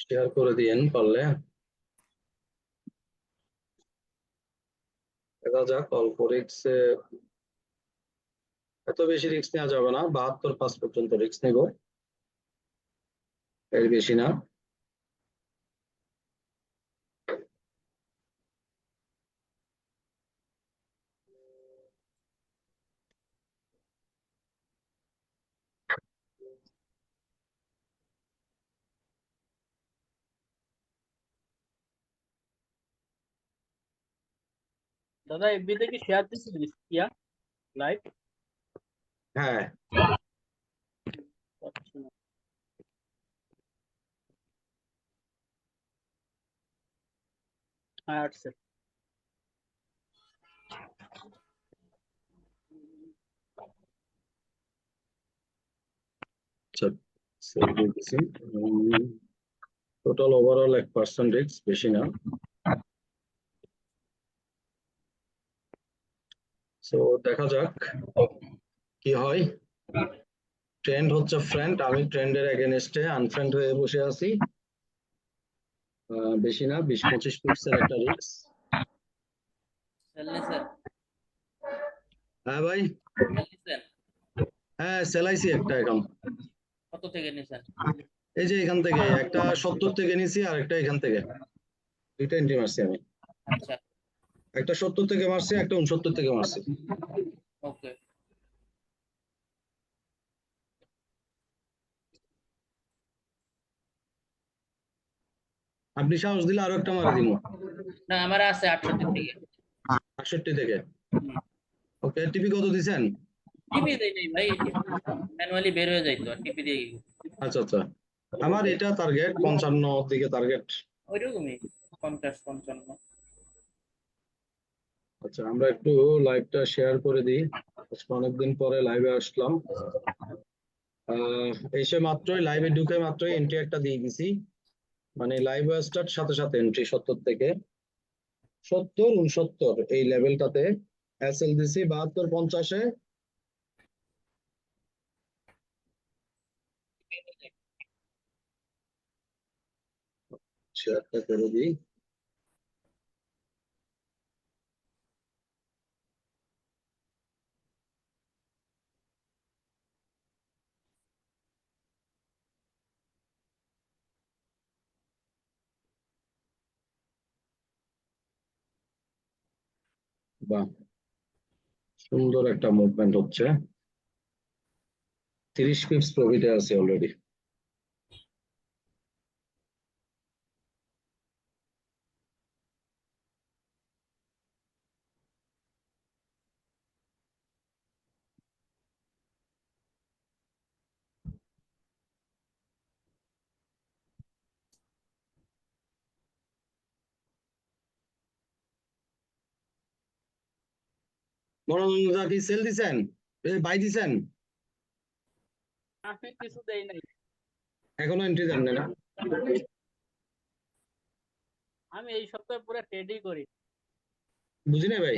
Share করে দিয়েন পারলে। দেখা যাক অল্প রিক্সে, এত বেশি রিক্স নেওয়া যাবে না, 72 5 পর্যন্ত রিক্স নেব, এর বেশি না। দাদা এফবিতে কি শেয়ার দিছিস কিয়া লাইভ? হ্যাঁ, হ্যাঁ আসছে। আচ্ছা, সেভ দিয়ে দিছি। টোটাল ওভারঅল 1% রিক্স, বেশি না। সো দেখা যাক কি হয়। ট্রেন্ড হচ্ছে ফ্রেন্ড, আমি ট্রেন্ডের এগেনস্টে আনফ্রেন্ড হয়ে বসে আছি। বেশি না, 20 25 পিপসের একটা রিক্স। সেল নিছেন? হ্যাঁ ভাই, সেল নিছেন? হ্যাঁ সেলাইছি একটা এখন। কত থেকে নিছেন? এই যে এখান থেকে একটা 70 থেকে নিছি, আর একটা এখান থেকে, দুইটা এন্ট্রি মারছি আমি। আচ্ছা, একটা 70 থেকে মারছি, একটা 69 থেকে মারছি। ওকে। আপনি সাহস দিলে আরো একটা মারা দিব। না আমার আছে 68 থেকে। 68 থেকে। হুম। ওকে, টিপি কত দিছেন? টিপি দেই নাই ভাই, ম্যানুয়ালি বের হয়ে যাইতো আর টিপি দিয়ে কি করব? আচ্ছা আচ্ছা, আমার এটা টার্গেট 55 দিকে টার্গেট। ওইরকমই 50 55। আচ্ছা, আমরা একটু লাইভটা শেয়ার করে দিই। আজকে অনেকদিন পরে লাইভে আসলাম। এসে মাত্রই লাইভে ঢুকে মাত্রই এন্ট্রি একটা দিয়ে দিছি, মানে লাইভ স্টার্ট সাথে সাথে এন্ট্রি 70 থেকে 70 69 এই লেভেলটাতে এসএল দিছি। 72 50-এ শেয়ারটা করে দিই। বাহ, সুন্দর একটা মুভমেন্ট হচ্ছে। 30 পিপস প্রফিটে আছে অলরেডি। মনোরঞ্জন কি সেল দিছেন, বাই দিছেন? আমি কিছু দেই নাই, এখনো এন্ট্রি দেন না? আমি এই সপ্তাহে পুরো ট্রেডই করি। বুঝি না ভাই।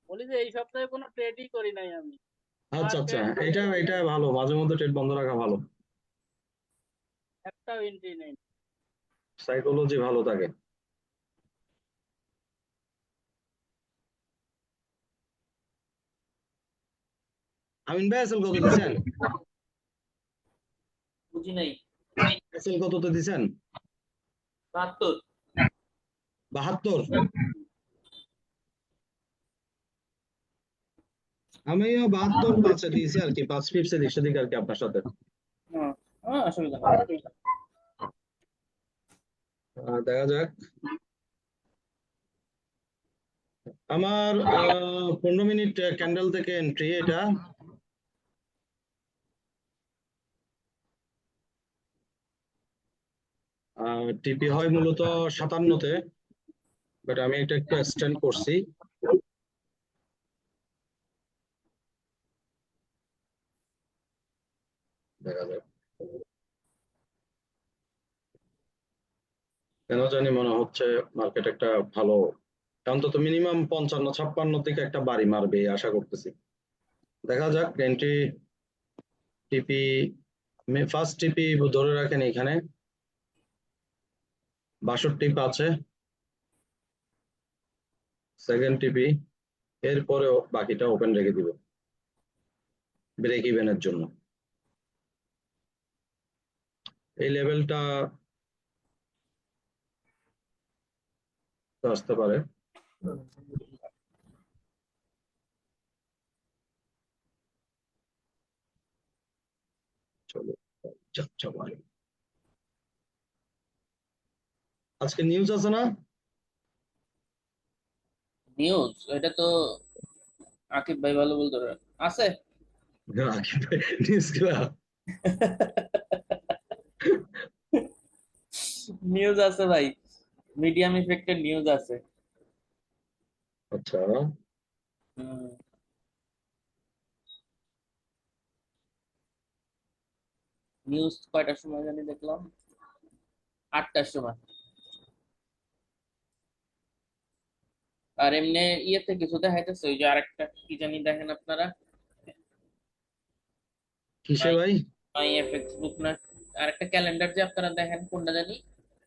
বলি যে এই সপ্তাহে কোনো ট্রেডই করি নাই আমি। আচ্ছা আচ্ছা, মার্কেট এটা এটা ভালো, মাঝে মধ্যে ট্রেড বন্ধ রাখা ভালো, একটাও এন্ট্রি নেই। সাইকোলজি ভালো থাকে। আমিন ভাই, এসএল কত দিছেন? বুঝি নাই। এসএল কততে দিছেন? 72। 72। আমিও 72 5-এ দিয়েছি আর কি, 5 পিপসে দিচ্ছে দিক আর কি আপনার সাথে। হ্যাঁ, অসুবিধা নেই। দেখা যাক। আমার 15 মিনিট ক্যান্ডেল থেকে এন্ট্রি এটা। টিপি হয় মূলত 57-তে, বাট আমি এটা একটু এক্সটেন্ড করছি। দেখা যাক, কেন জানি মনে হচ্ছে মার্কেট একটা ভালো, অন্তত মিনিমাম 55 56 থেকে একটা বাড়ি মারবে এই আশা করতেছি। দেখা যাক এন্ট্রি। টিপি, ফার্স্ট টিপি ধরে রাখেন এখানে, 62 আছে, সেকেন্ড টিপি, এরপরেও বাকিটা ওপেন রেখে দিব ব্রেক ইভেনের জন্য। এই লেভেলটা আসতে পারে। চলো যাচ্ছা ভাই, আজকে নিউজ আছে না? নিউজ এটা তো আকিব ভাই ভালো বলতে পারে। আছে। নিউজ গুলা নিউজ আছে ভাই, মিডিয়াম ইফেক্টের নিউজ আছে। আচ্ছা, হুম, নিউজ কয়টার সময় জানি দেখলাম, 8টার সময়। আর এমনি ইয়েতে কিছু দেখাইতেছে, ওই যে আরেকটা কি জানি দেখেন আপনারা, কিসে মাই ভাই? মাই এফএক্স বুক না, আরেকটা ক্যালেন্ডার যে আপনারা দেখেন কোনটা জানি,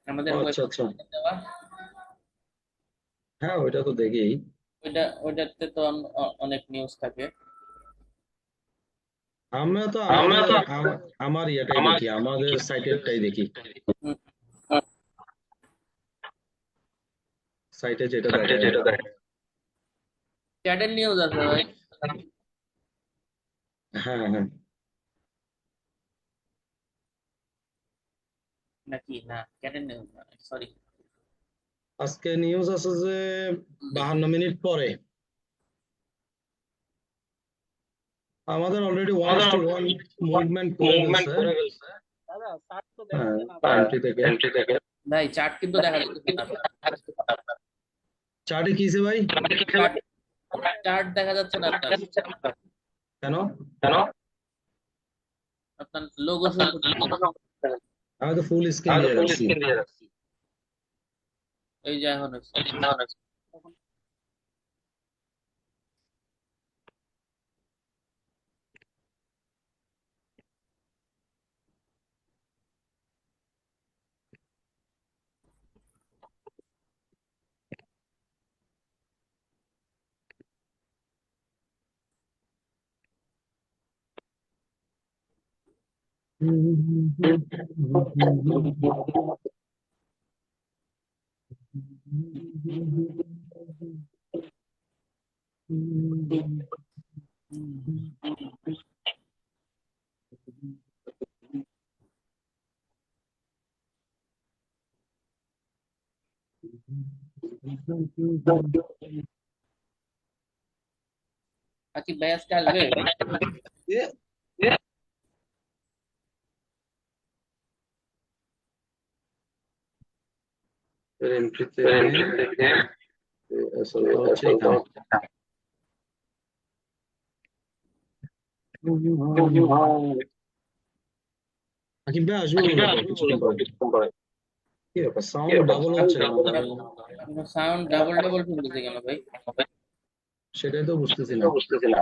আমাদের আচ্ছা আচ্ছা, ওয়েবসাইটে দেওয়া। হ্যাঁ ওইটা তো দেখি। ওইটাতে তো অনেক নিউজ থাকে। আমরা তো আমরা আমাদের তো আমার ইয়েটাই আমার দেখি, আমাদের সাইটেরটাই দেখি, হুম, সাইটে যেটা সাথে দেখায় আর যেটা কি। দেখেন ক্যাডের নিউজ আছে ভাই, হ্যাঁ হ্যাঁ, নাকি না ক্যাডের নিউজ না, সরি। আজকে নিউজ আছে যে 52 মিনিট পরে আমাদের অলরেডি ওয়ান ইস আমাদের টু ওয়ান মুভমেন্ট করে মুভমেন্ট ফেলছে। করে ফেলছে। হ্যাঁ, হ্যাঁ, এন্ট্রি থেকে। এন্ট্রি থেকে ভাই চার্ট কিন্তু দেখা যাচ্ছে না। চার্টে কিছে ভাই? চার্ট চার্ট দেখা যাচ্ছে না আপনার। কেন? কেন? আপনার লোগো শো করতেছে না। আমি তো ফুল স্ক্রিন আমি তো দিয়ে ফুল রাখছি। স্ক্রিন দিয়ে রাখছি। এই যে এখন হচ্ছে। আকিব ভাই আজকে আসবে? এন্ট্রি থেকে এন্ট্রি থেকে আসলটা হচ্ছে এখানে। আকিব ভাই আসবে মনে হয় কিছুক্ষণ পরে। কি ব্যাপার, সাউন্ড ডাবল হচ্ছে কেন তাহলে? সাউন্ড ডাবল ডাবল শুনতেছে কেন ভাই? সেটাই তো বুঝতেছি এটা না। বুঝতেছি না।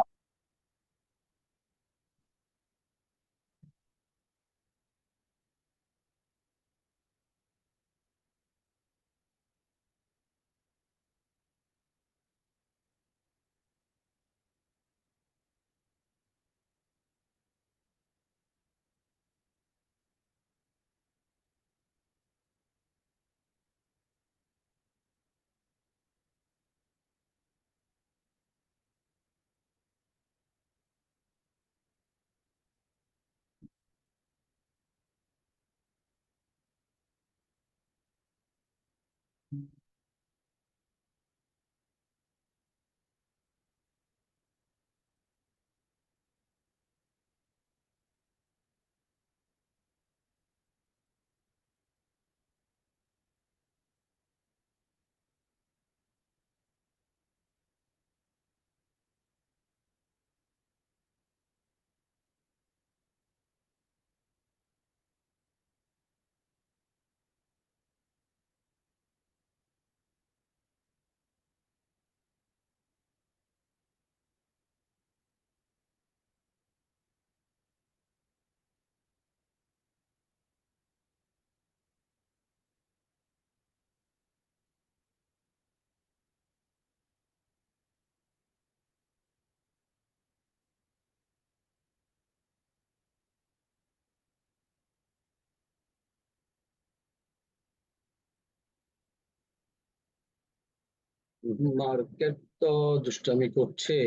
মার্কেট তো দুষ্টামি করছে।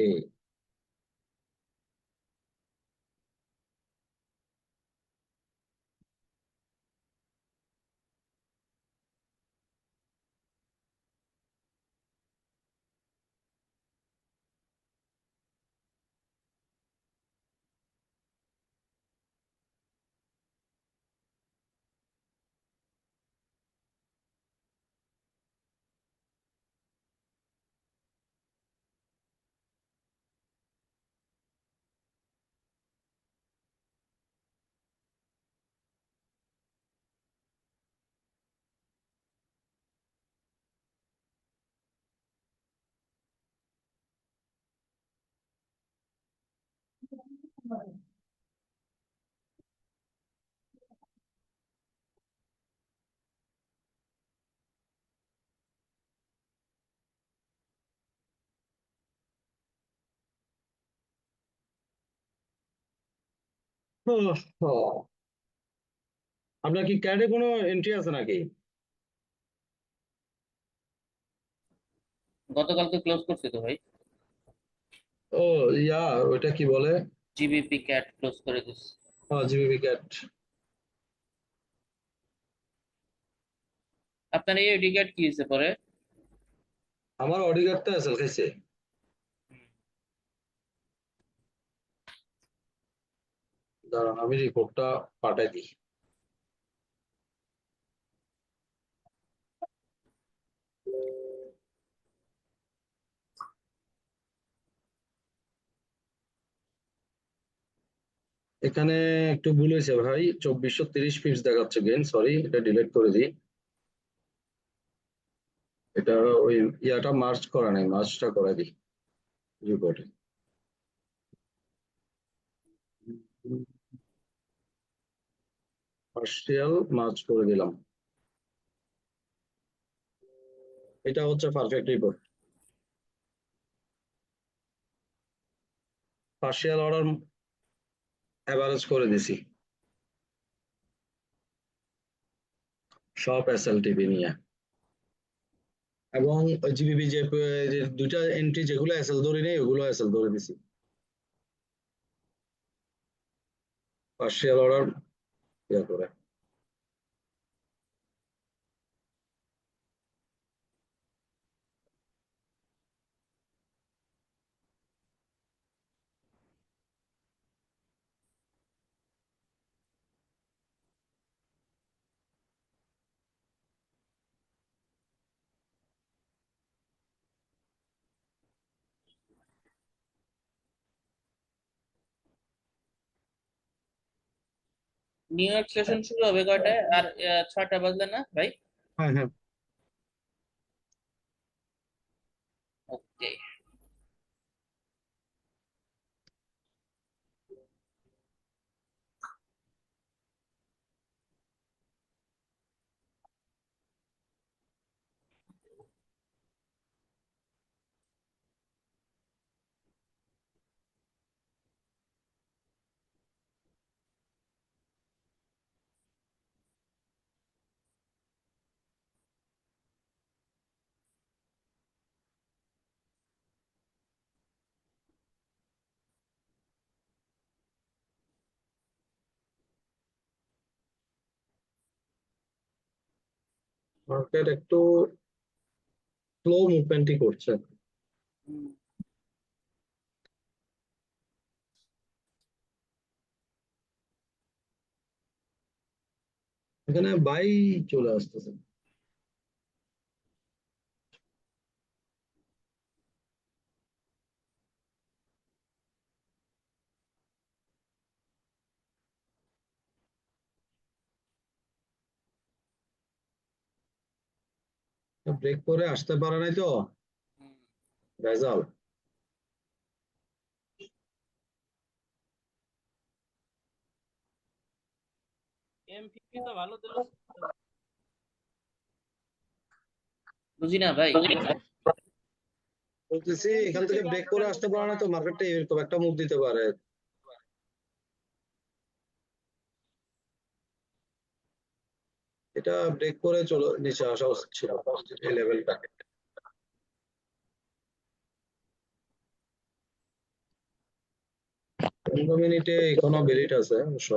আপনার কি ক্যাডে কোনো এন্ট্রি আছে নাকি? গতকালকে ক্লোজ করছি তো ভাই। ও, ইয়া, ওইটা কি বলে? জিবিপি ক্যাট ক্লোজ করে দিচ্ছি। GBB cat. আপনার এই আইডি ক্যাট কি হয়েছে পরে? আমার অডিগার্ডটা এসএল খাইছে। দাঁড়ান, আমি রিপোর্টটা পাঠাই দিই। এখানে একটু ভুল হয়েছে ভাই, 2430 পিপস দেখাচ্ছে গেন, সরি, এটা ডিলিট করে দিই। এটা ওই ইয়াটা মার্চ করা নাই, মার্চটা করে দিই রিপোর্টে। পার্সিয়াল মার্চ করে দিলাম। এটা হচ্ছে perfect report. Partial order average করে দিছি সব এসএলটিপি নিয়ে। এবং জিবিবি যে দুইটা এন্ট্রি যেগুলো এসএল ধরে নেই, ওগুলো এসএল ধরে দিছি। পার্সিয়াল অর্ডার ইয়া করে। নিউ ইয়র্ক সেশন শুরু হবে কয়টায়? আর 6টা বাজলে না ভাই? হ্যাঁ, হ্যাঁ। ওকে। মার্কেট একটু স্লো মুভমেন্টই করছে। এখানে বাই চলে আসতেছে। ব্রেক করে আসতে পারে নাই তো, ভেজাল। M50 তো ভালো দিল। বুঝি না ভাই। বলতেছি এখান থেকে ব্রেক করে আসতে পারে না তো, মার্কেটটা এরকম একটা মুভ দিতে পারে। এটা ব্রেক করে চলো নিচে আসা উচিত ছিল এই লেভেলটা। 15 মিনিটে এখনো বেরিট আছে অবশ্য।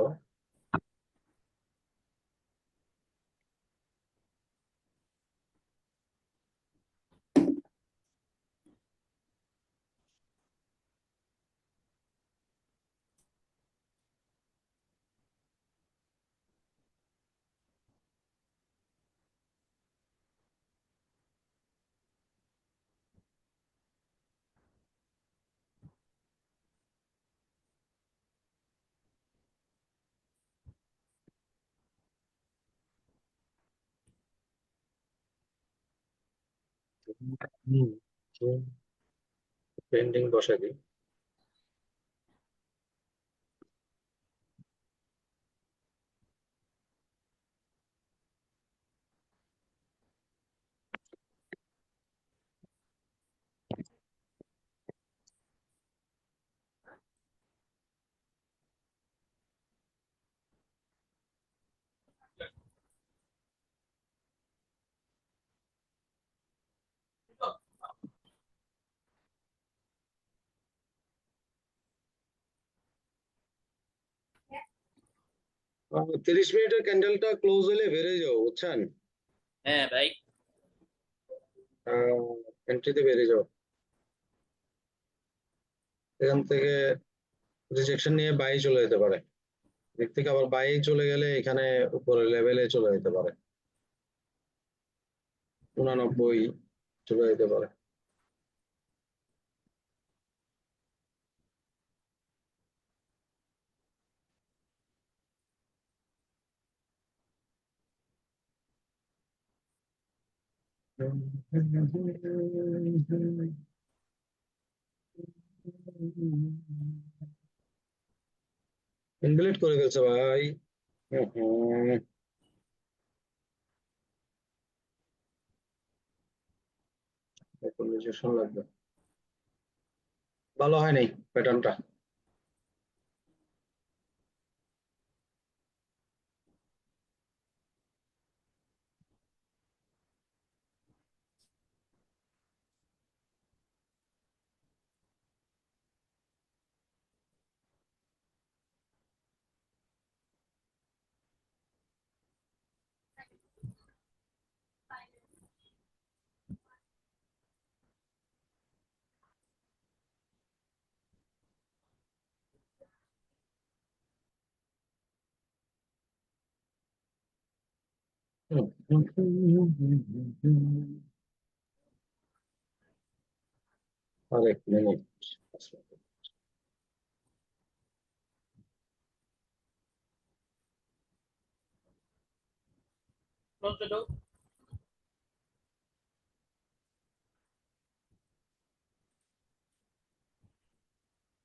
পেন্ডিং বসাই দিই। আর 30 মিনিটের ক্যান্ডেলটা ক্লোজ হলে বেড়ে যাও, বুঝছেন? হ্যাঁ ভাই। এন্ট্রিতে বেড়ে যাও, এখান থেকে রিজেকশন নিয়ে বাই চলে যেতে পারে, দিক থেকে আবার বাই চলে গেলে এখানে উপরের লেভেলে চলে যেতে পারে, 89 চলে যেতে পারে। ইনভ্যালিড করে ফেলছে ভাই। রিজেকশন লাগবে, ভালো হয় নাই প্যাটার্নটা। আরেক মিনিট।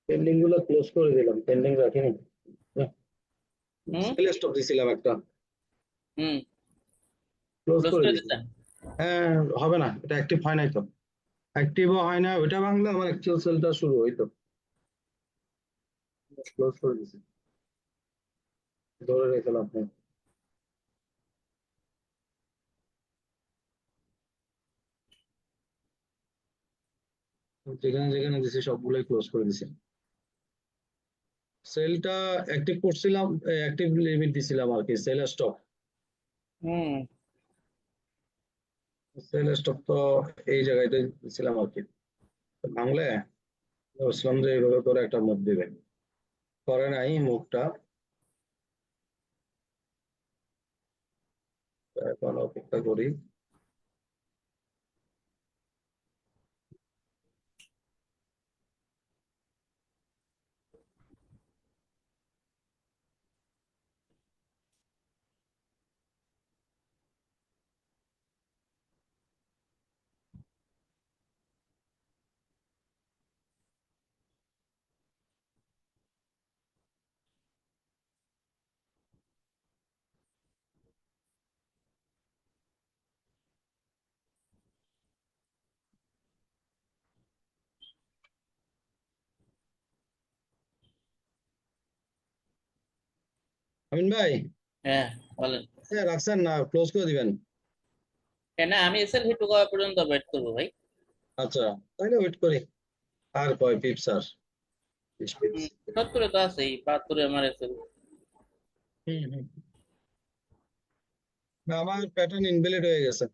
পেন্ডিং গুলো ক্লোজ করে দিলাম, পেন্ডিং রাখিনি। হুম সেল স্টপ দিছিলাম একটা, হুম ক্লোজ ক্লোজ করে করে দিছি। দিতেন। হ্যাঁ, হবে না, এটা অ্যাক্টিভ হয় নাই তো, অ্যাক্টিভও হয় না, ওইটা ভাঙলে আমার অ্যাকচুয়াল সেলটা শুরু হইতো। ক্লোজ করে দিছি, ধরে রেখে লাভ নেই। যেখানে যেখানে দিছি সবগুলোই ক্লোজ করে দিছি। সেলটা অ্যাক্টিভ করছিলাম, অ্যাক্টিভ লিমিট দিছিলাম আর কি, সেল স্টপ। হুম সেল স্টপ তো এই জায়গাতে দিছিলাম আর কি, ভাঙলে বুঝলাম যে এইভাবে করে একটা মুভ দিবে, করে নাই মুভটা। এখন অপেক্ষা করি। আমিন ভাই, হ্যাঁ বলেন। হ্যাঁ রাখছেন না, ক্লোজ করে দিবেন। কেন আমি এসএল হিট করা পর্যন্ত ওয়েট করবো ভাই। আচ্ছা, তাহলে ওয়েট করি। আর কয় পিপস আর হুম, 70-এ তো আছেই, 72-এ আমার এসএল। হুম হুম। না, আমার প্যাটার্ন ইনভ্যালিড হয়ে গেছে।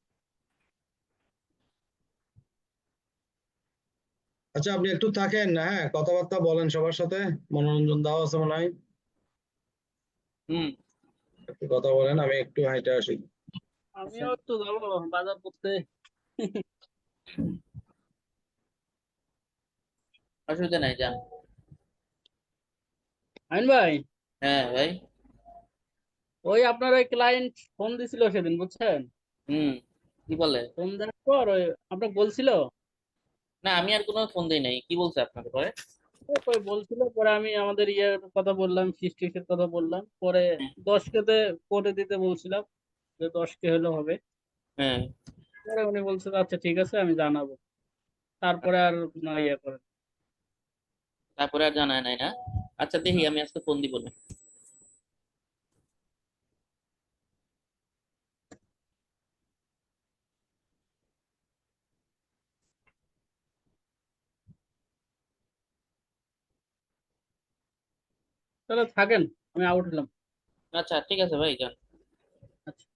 আচ্ছা, আপনি একটু থাকেন না, হ্যাঁ, কথাবার্তা বলেন সবার সাথে, মনোরঞ্জন দাও আছে মনে হয়। হুম। একটু কথা বলেন, আমি একটু হাইটে আসি। আচ্ছা, আমিও একটু যাবো বাজার করতে। অসুবিধা নাই, যান। আইন ভাই, হ্যাঁ ভাই। ওই আপনার ওই ক্লায়েন্ট ফোন দিছিল সেদিন, বুঝছেন? হুম। কি বলে? ফোন দেওয়ার পর ওই আপনাকে বলছিল, না, আমি আর কোনো ফোন দেই নাই। কি বলছে আপনাকে পরে? ওই বলছিল, পরে আমি আমাদের ইয়ের কথা বললাম, ফিস্টিক্সের কথা বললাম, পরে হুম, 10 কেতে করে দিতে বলছিলাম, যে 10 কে হলে হবে। হ্যাঁ। পরে উনি বলছে আচ্ছা ঠিক আছে আমি জানাবো। তারপরে আর না ইয়ে করে। তারপরে আর জানায় নাই না? আচ্ছা, দেখি আমি আজকে ফোন দিব না। তাহলে থাকেন, আমি আউট হলাম। আচ্ছা, ঠিক আছে ভাই, যান। আচ্ছা।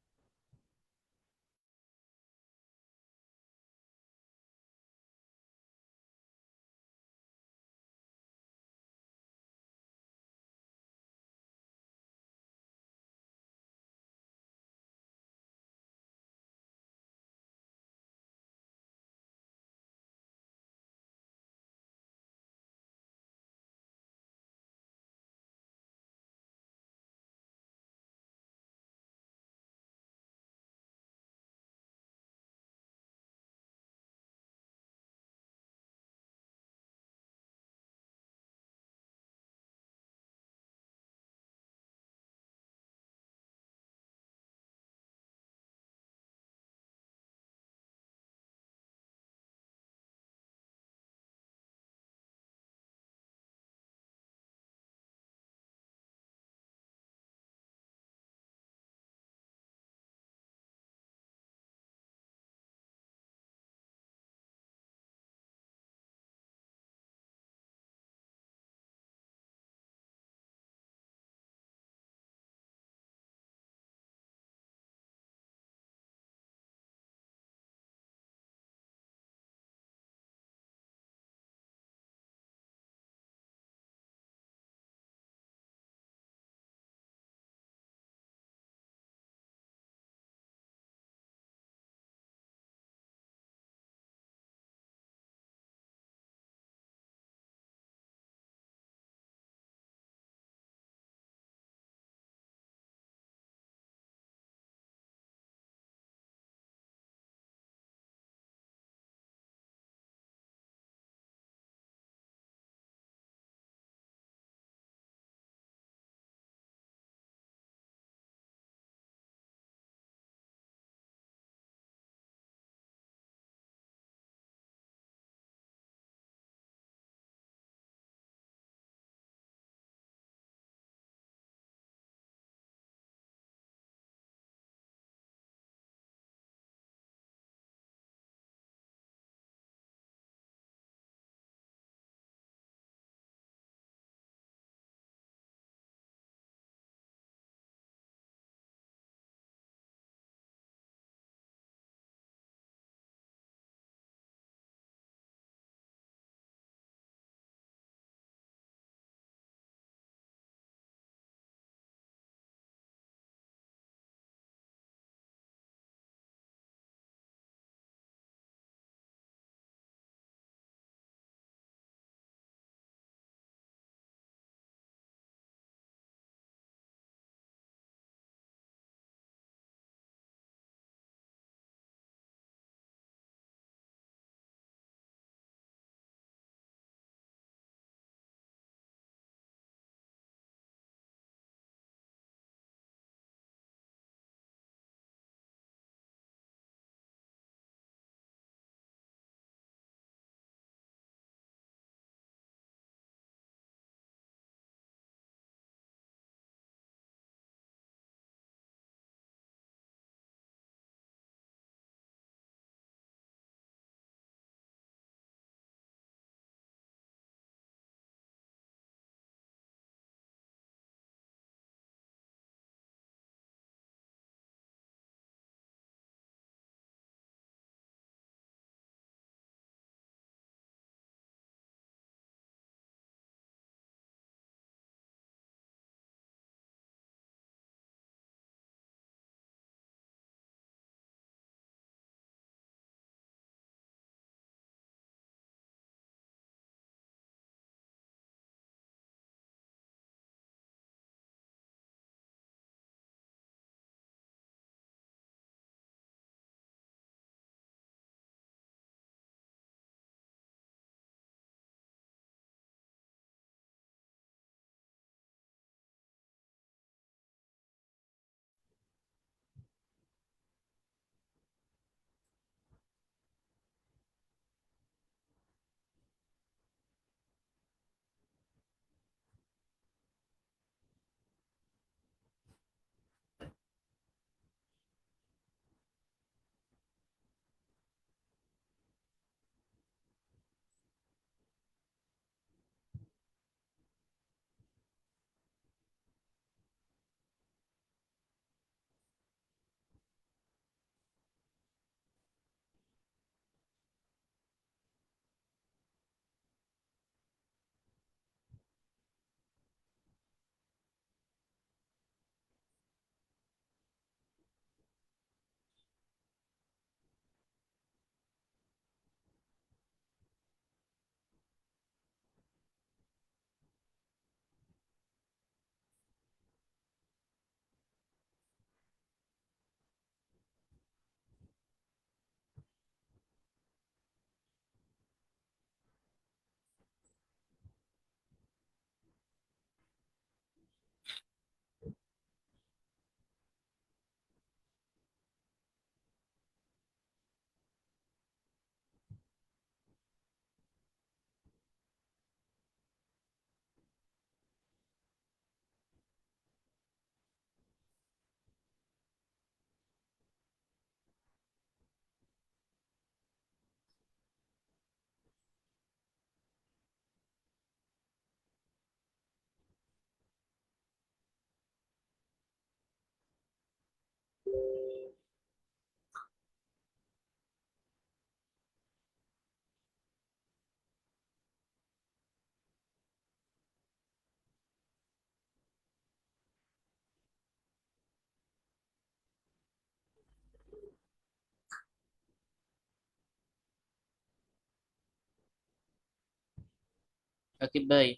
আকিব ভাই,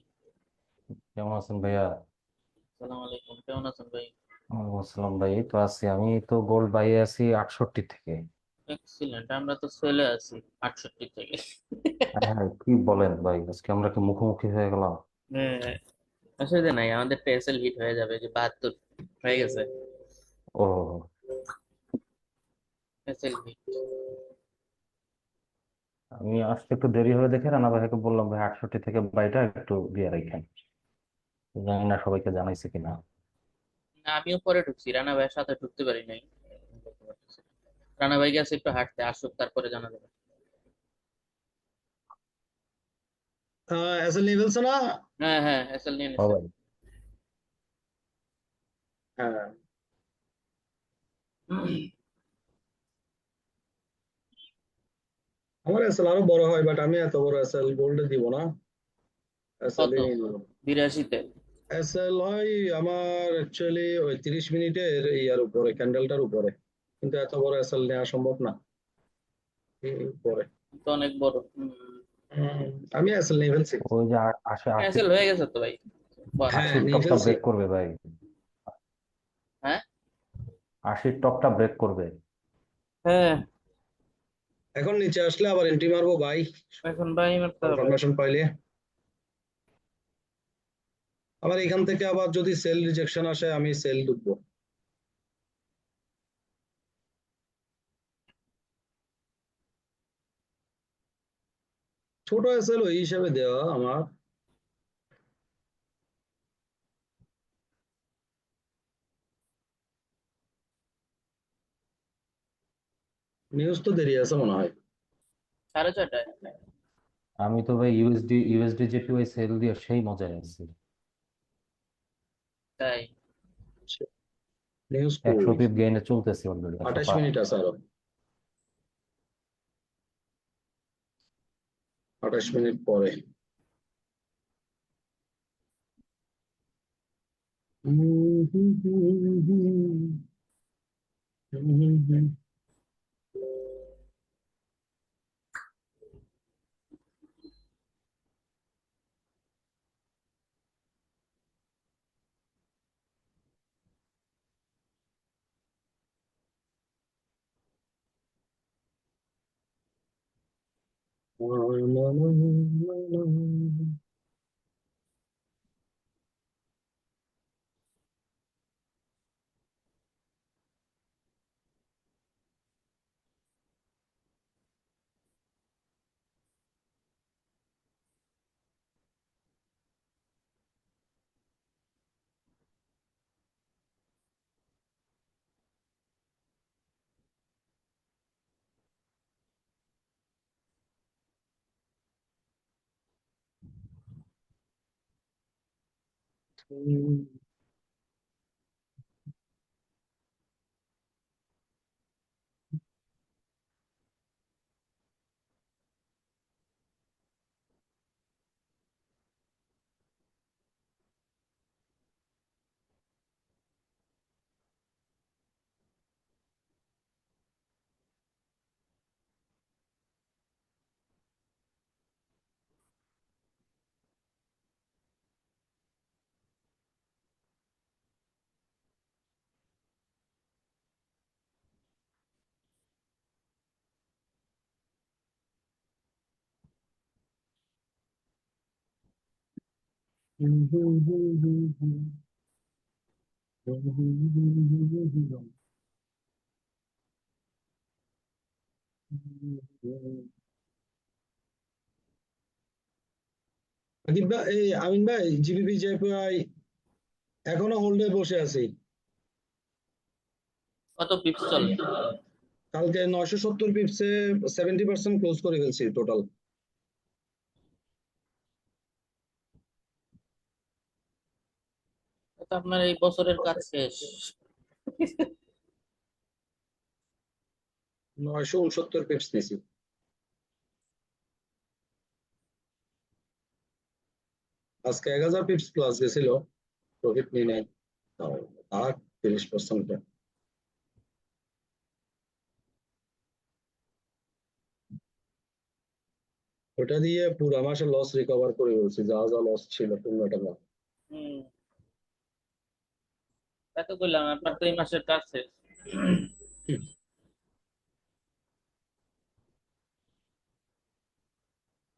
কেমন আছেন ভাইয়া? সালাম আলাইকুম, কেমন আছেন ভাই? ওয়ালাইকুম আসসালাম ভাই, এই তো আছি। আমি তো গোল্ড বাইয়ে আছি 68 থেকে। এক্সিলেন্ট, আমরা তো সেলে আছি 68 থেকে। হ্যাঁ হ্যাঁ, কি বলেন ভাই, আজকে আমরা কি মুখোমুখি হয়ে গেলাম? হ্যাঁ, অসুবিধা নাই, আমাদের এসএল হিট হয়ে যাবে, যে 72 হয়ে গেছে। ও, এসএল হিট। আমি আসতে একটু দেরি হবে দেখে রানা ভাইকে বললাম, ভাই 68 থেকে বাইটা একটু দিয়ে রাখেন। জানি না সবাইকে জানাইছে কিনা। না, আমিও পরে ঢুকছি, রানা ভাইয়ের সাথে ঢুকতে পারি নাই। রানা ভাই গেছে একটু হাঁটতে, আসুক তারপরে জানা যাবে। এসএল নিয়ে ফেলছে না? হ্যাঁ হ্যাঁ, এসএল নিয়ে ও নিছে। ভাই, হ্যাঁ, আমার এসএল আরো বড় হয়, বাট আমি এত বড় এসএল গোল্ডে দিব না, এসএল কত? নিয়ে নিব। 82-তে? এসএল হয় আমার অ্যাকচুয়ালি ওই 30 মিনিটের ইয়ার উপরে, ক্যান্ডেলটার উপরে, কিন্তু এত বড় এসএল নেওয়া সম্ভব না এই উপরে। তো অনেক বড়। হুম, আমি এসএল নিয়ে ফেলছি। ওই যে আসে 80, এসএল হয়ে গেছে তো ভাই, বল। হ্যাঁ, 80 নিয়ে টপটা ফেলছি। ব্রেক করবে ভাই। হ্যাঁ 80 টপটা ব্রেক করবে। হ্যাঁ, এখন নিচে আসলে আবার এন্ট্রি মারবো ভাই, এখন বাই মারতে হবে। কনফার্মেশন পাইলে। আবার এখান থেকে আবার যদি সেল রিজেকশন আসে, আমি সেল ঢুকবো। ছোট এসএল ওই হিসাবে দেওয়া আমার। নিউজ তো দেরি আছে মনে হয়। 6:30টায়? আমি তো ভাই ইউএসডি জেপিওয়াই সেল দিয়ে সেই মজায় আছি। তাই? নিউজ 100 কই? পিপ গেইনে চলতেছে অলরেডি, 28 105। মিনিট আছে আরো, 28 মিনিট পরে। আকিব ভাই, এই আমিন ভাই, জিবিপি জেপিআই এখনো হোল্ডে বসে আছি। কত পিপস চলে? কালকে 970 পিপসে 70% ক্লোজ করে ফেলছি টোটাল। তো আপনার এই বছরের কাজ শেষ। 969 পিপস নিছি। আজকে 1000 পিপস প্লাস গেছিল, প্রফিট নিয়ে নাই, তাও আর 30%। ওটা দিয়ে পুরো মাসের লস রিকভার করে বলছি, যা যা লস ছিল 15 টাকা। হুম, তাই তো বললাম আপনার তো এই মাসের কাজ শেষ।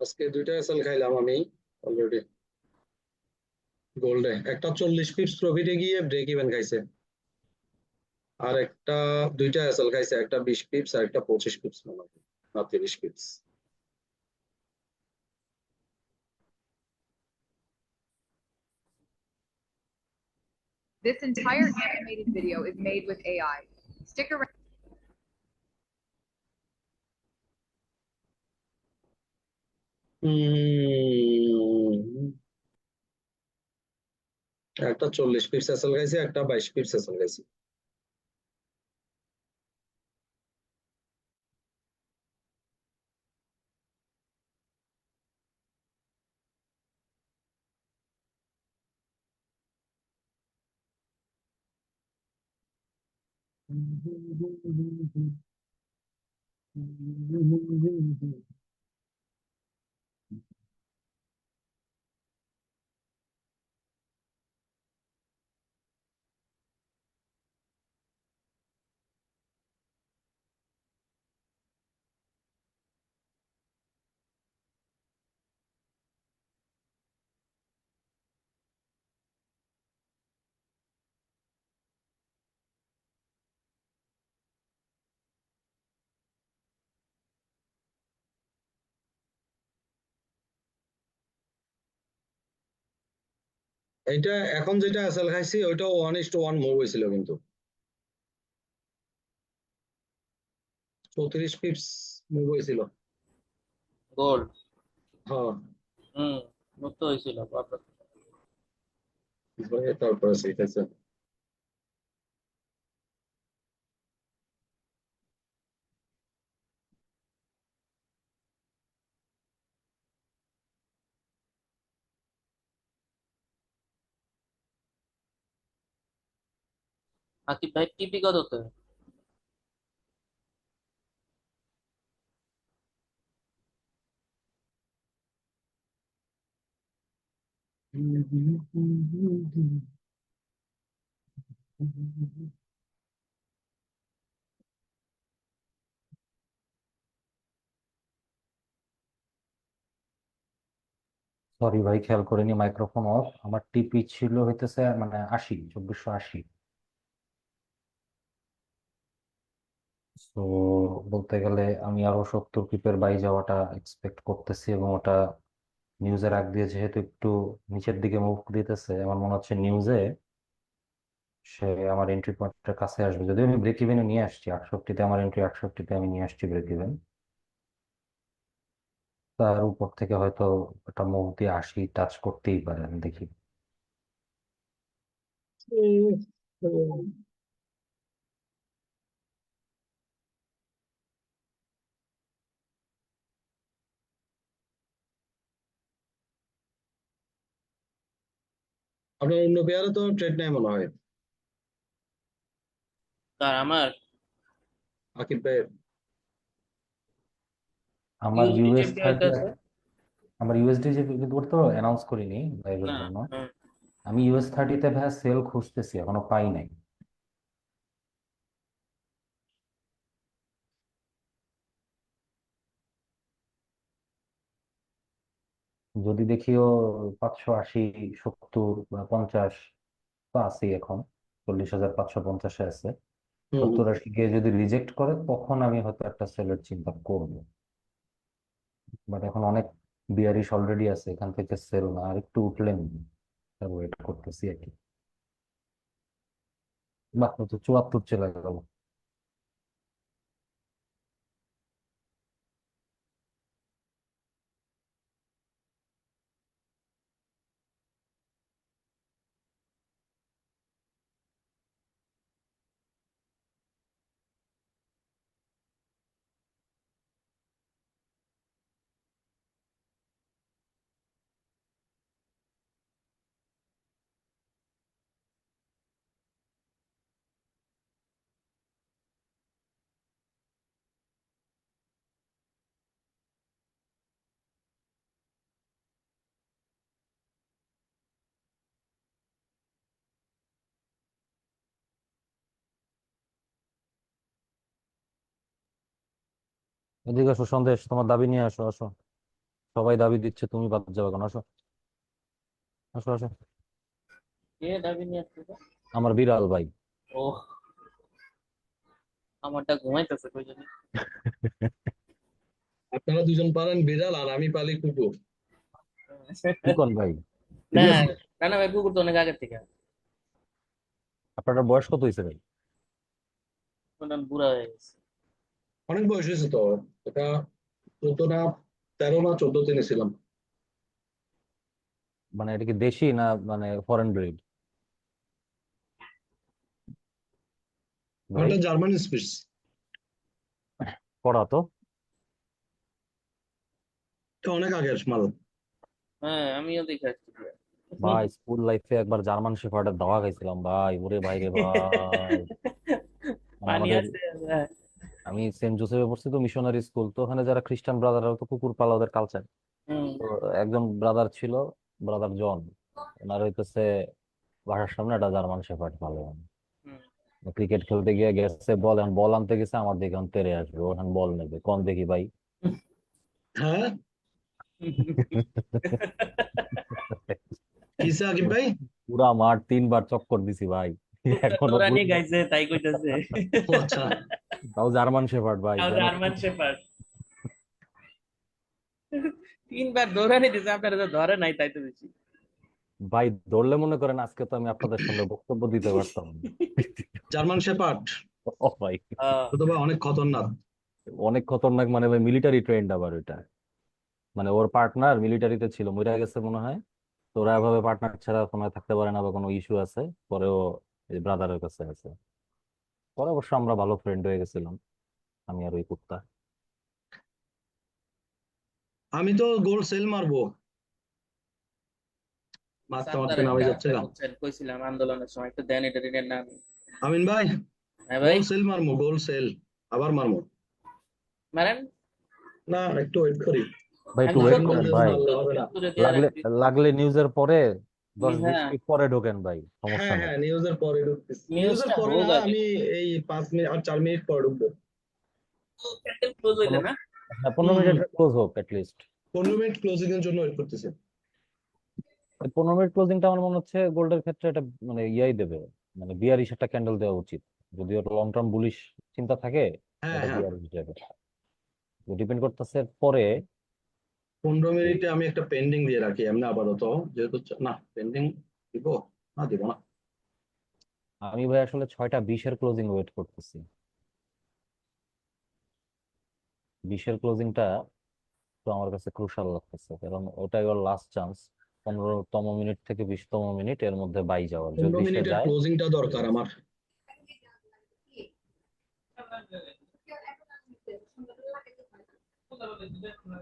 আজকে 2টা এসএল খাইলাম আমি অলরেডি গোল্ডে। একটা 40 পিপস প্রফিটে গিয়ে ব্রেক ইভেন খাইছে, আর একটা 2টা এসএল খাইছে, একটা 20 পিপস আর একটা 25 পিপস মনে হয়, না 30 pips. This entire animated video is made with AI. Stick around. একটা 40 পিপস এসএল খাইছে, একটা 22 পিপস এসএল খাইছে। এইটা এখন যেটা এসএল খাইছি ওইটাও 1:1 মুভ হয়েছিল, কিন্তু 34 পিপস মুভ হয়েছিল। গোল্ড। হ্যাঁ, হুম, মুক্ত হয়েছিল বাপরে। তারপরে শিখাইছে। আকিব ভাই টিপি কততে? সরি ভাই, খেয়াল করিনি, মাইক্রোফোন অফ। আমার টিপি ছিল হইতেছে মানে 80, 2480। তো বলতে গেলে আমি আরো 70 পিপের বাই যাওয়াটা এক্সপেক্ট করতেছি, এবং ওটা নিউজের আগ দিয়ে যেহেতু একটু নিচের দিকে মুভ দিতেছে, আমার মনে হচ্ছে নিউজে সে আমার এন্ট্রি পয়েন্টের কাছে আসবে। যদিও আমি ব্রেক ইভেনে নিয়ে আসছি 68-তে, আমার এন্ট্রি 68-তে আমি নিয়ে আসছি ব্রেক ইভেন। তার উপর থেকে হয়তো একটা মুভ দিয়ে 80 টাচ করতেই পারে, আমি দেখি। আপনার অন্য পেয়ারে তো ট্রেড নেই মনে হয়, আর আমার আকিব ভাইয়ের। আমার ইউএসডি ইউএস টেপটি 30, আছে। আমার ইউএসডি যে, কিন্তু ওটা তো অ্যানাউন্স করিনি লাইভের না। জন্য। হুম, আমি US 30-তে ভাই সেল খুঁজতেছি, এখনো পাই নাই। যদি দেখিও 580, 70 বা 50 তো আছেই এখন, 40,550-এ আছে। হম হম। 70-80 গিয়ে যদি রিজেক্ট করে, তখন আমি হয়তো একটা সেলের চিন্তা করবো। বাট এখন অনেক বিয়ারিশ অলরেডি আছে, এখান থেকে সেল না, আর একটু উঠলেন ওয়েট করতেছি আর কি। বাহ, তো 74 চলে গেল। এদিকে আসো সন্দেশ, তোমার দাবি নিয়ে আসো, আসো। সবাই দাবি দিচ্ছে, তুমি বাদ যাবে কেন? আসো, আসো, আসো। কে দাবি নিয়ে আসতেছে? আমার বিড়াল ভাই। ও, আমারটা ঘুমাইতেছে কই জানি। আপনারা দুজন পালেন বিড়াল আর আমি পালি কুকুর, কি কোন ভাই? না, ঠিক আছে? রানা ভাই কুকুর তো অনেক আগের থেকে। আপনার বয়স কত হয়েছে ভাই? ওনার বুড়া হয়ে গেছে। অনেক বয়স হয়েছে তো, এটা 14 না 13 না 14 দিনে ছিলাম। মানে এটা কি দেশি না মানে ফরেন ব্রিড ভাই? ওটা জার্মান স্পিস। পড়া তো। এটা অনেক আগের মাল। হ্যাঁ, আমিও দেখে আসছি। ভাই স্কুল লাইফে একবার জার্মান শেফার্ডের দাওয়া খাইছিলাম ভাই, ওরে ভাই রে ভাই। মানে পানি আমাদের, আছে। হ্যাঁ। আমি সেন্ট জোসেফে পড়ছি তো, মিশনারি স্কুল তো, ওখানে যারা খ্রিস্টান ব্রাদাররা তো কুকুর পালা ওদের কালচার। হুম। তো একজন ব্রাদার ছিল, ব্রাদার জন, ওনার হইতেছে বাসার সামনে একটা জার্মান শেফার্ড পালে। হুম। ক্রিকেট খেলতে গিয়ে গেছে বল, এখন বল আনতে গেছে, আমার দিকে এখন তেড়ে আসবে, ও এখন বল নেবে, কোন দেখি ভাই। হ্যাঁ, কিসে আকিব ভাই? পুরা মাঠ 3 বার চক্কর দিছি ভাই, এখনো দৌড়ানি গাইছে তাই কইতাছে। ও আচ্ছা। তাও জার্মান শেফার্ড ভাই, তাও যেন জার্মান শেফার্ড। 3 বার দৌড়ানি দিছে, আপনারা তো ধরে নাই তাই তো বেশি। ভাই ধরলে মনে করেন আজকে তো আমি আপনাদের সামনে বক্তব্য দিতে পারতাম না। জার্মান শেপার্ড ও ভাই, তো ভাই অনেক খতরনাক। অনেক খতরনাক, মানে ভাই মিলিটারি ট্রেন্ড আবার ওইটা। মানে ওর পার্টনার মিলিটারিতে ছিল, মরে গেছে মনে হয়। তো ওরা এভাবে পার্টনার ছাড়া কোনো থাকতে পারে না, বা কোনো ইস্যু আছে, পরেও ব্রাদারের কাছে আছে। পরে অবশ্য আমরা ভালো ফ্রেন্ড হয়ে গেছিলাম, আমি আর ওই কুত্তা। আমি তো গোল সেল মারবো, মারতে মারতে সাত্তারের নামে যাচ্ছে কাছে না। বুঝছেন কইছিলাম আন্দোলনের সময় একটু দেন এটা ঋণের নাম। আমিন ভাই, হ্যাঁ ভাই। গোল সেল মারবো, গোল সেল আবার মারবো। মারেন। না, একটু ওয়েট করি। ভাই একটু আমি ওয়েট সিঙ্গেল করেন জাস্ট ভাই, মারলে হবে না। সত্তরে দেওয়ার লাগলে, একটু। লাগলে নিউজের পরে 10-20 হ্যাঁ, মিনিট পরে ঢোকেন ভাই, সমস্যা হ্যাঁ নেই। হ্যাঁ, নিউজের পরে ঢুকতেছি, নিউজের নিউজটা পরে হোক না, আগে। আমি এই 5 মিনিট আর 4 মিনিট পরে ঢুকবো। ক্যান্ডেল ক্লোজ হইলে পনেরো, না। হ্যাঁ 15 হুম হুম, মিনিটের ক্লোজ হোক লিস্ট। 15 মিনিট ক্লোজিং এর জন্য ওয়েট করতেছি। 15 মিনিট ক্লোজিংটা আমার মনে হচ্ছে গোল্ডের ক্ষেত্রে এটা মানে ইয়াই দেবে, মানে বিয়ারিশ একটা ক্যান্ডেল দেওয়া উচিত। যদি ওর লং টার্ম বুলিশ চিন্তা থাকে, হ্যাঁ এটা হ্যাঁ, বিয়ারিশ দেবে। ডিপেন্ড করতেছে পরে। 15 মিনিটে আমি একটা পেন্ডিং দিয়ে রাখি এমনি আপাতত, যেহেতু না পেন্ডিং দিব, না দিব না। আমি ভাই আসলে 6টা 20-এর ক্লোজিং ওয়েট করতেছি। 20-এর ক্লোজিংটা তো আমার কাছে ক্রুশাল লাগতেছে, কারণ ওটাই ওর লাস্ট চান্স। 15তম মিনিট থেকে 20তম মিনিট এর মধ্যে বাই যাওয়ার, 15 যদি সে মিনিটের যায়। ক্লোজিংটা দরকার আমার।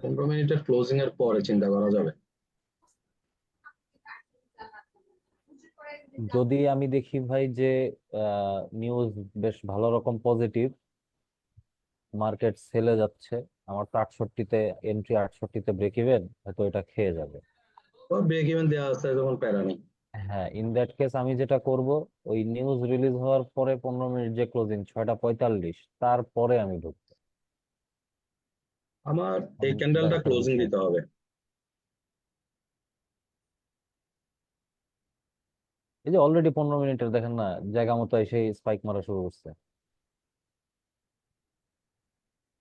15 মিনিটের ক্লোজিং এর পরে চিন্তা করা যাবে। যদি আমি দেখি ভাই যে নিউজ বেশ ভালো রকম পজিটিভ, মার্কেট সেলে যাচ্ছে, আমার তো 68-তে এন্ট্রি, 68-তে ব্রেক ইভেন, হয়তো এটা খেয়ে যাবে। তো ব্রেক ইভেন দেওয়া আছে যখন প্যারা নেই। হ্যাঁ, ইন দ্যাট কেস আমি যেটা করব, ওই নিউজ রিলিজ হওয়ার পরে 15 মিনিট যে ক্লোজিং 6টা 45, তারপরে আমি ঢুকবো। আমার এই আমি ক্যান্ডেলটা ব্যাপারটা ক্লোজিং বুঝে দিতে হবে। এই যে অলরেডি 15 মিনিটের দেখেন না, জায়গা মতো এসে স্পাইক মারা শুরু করছে।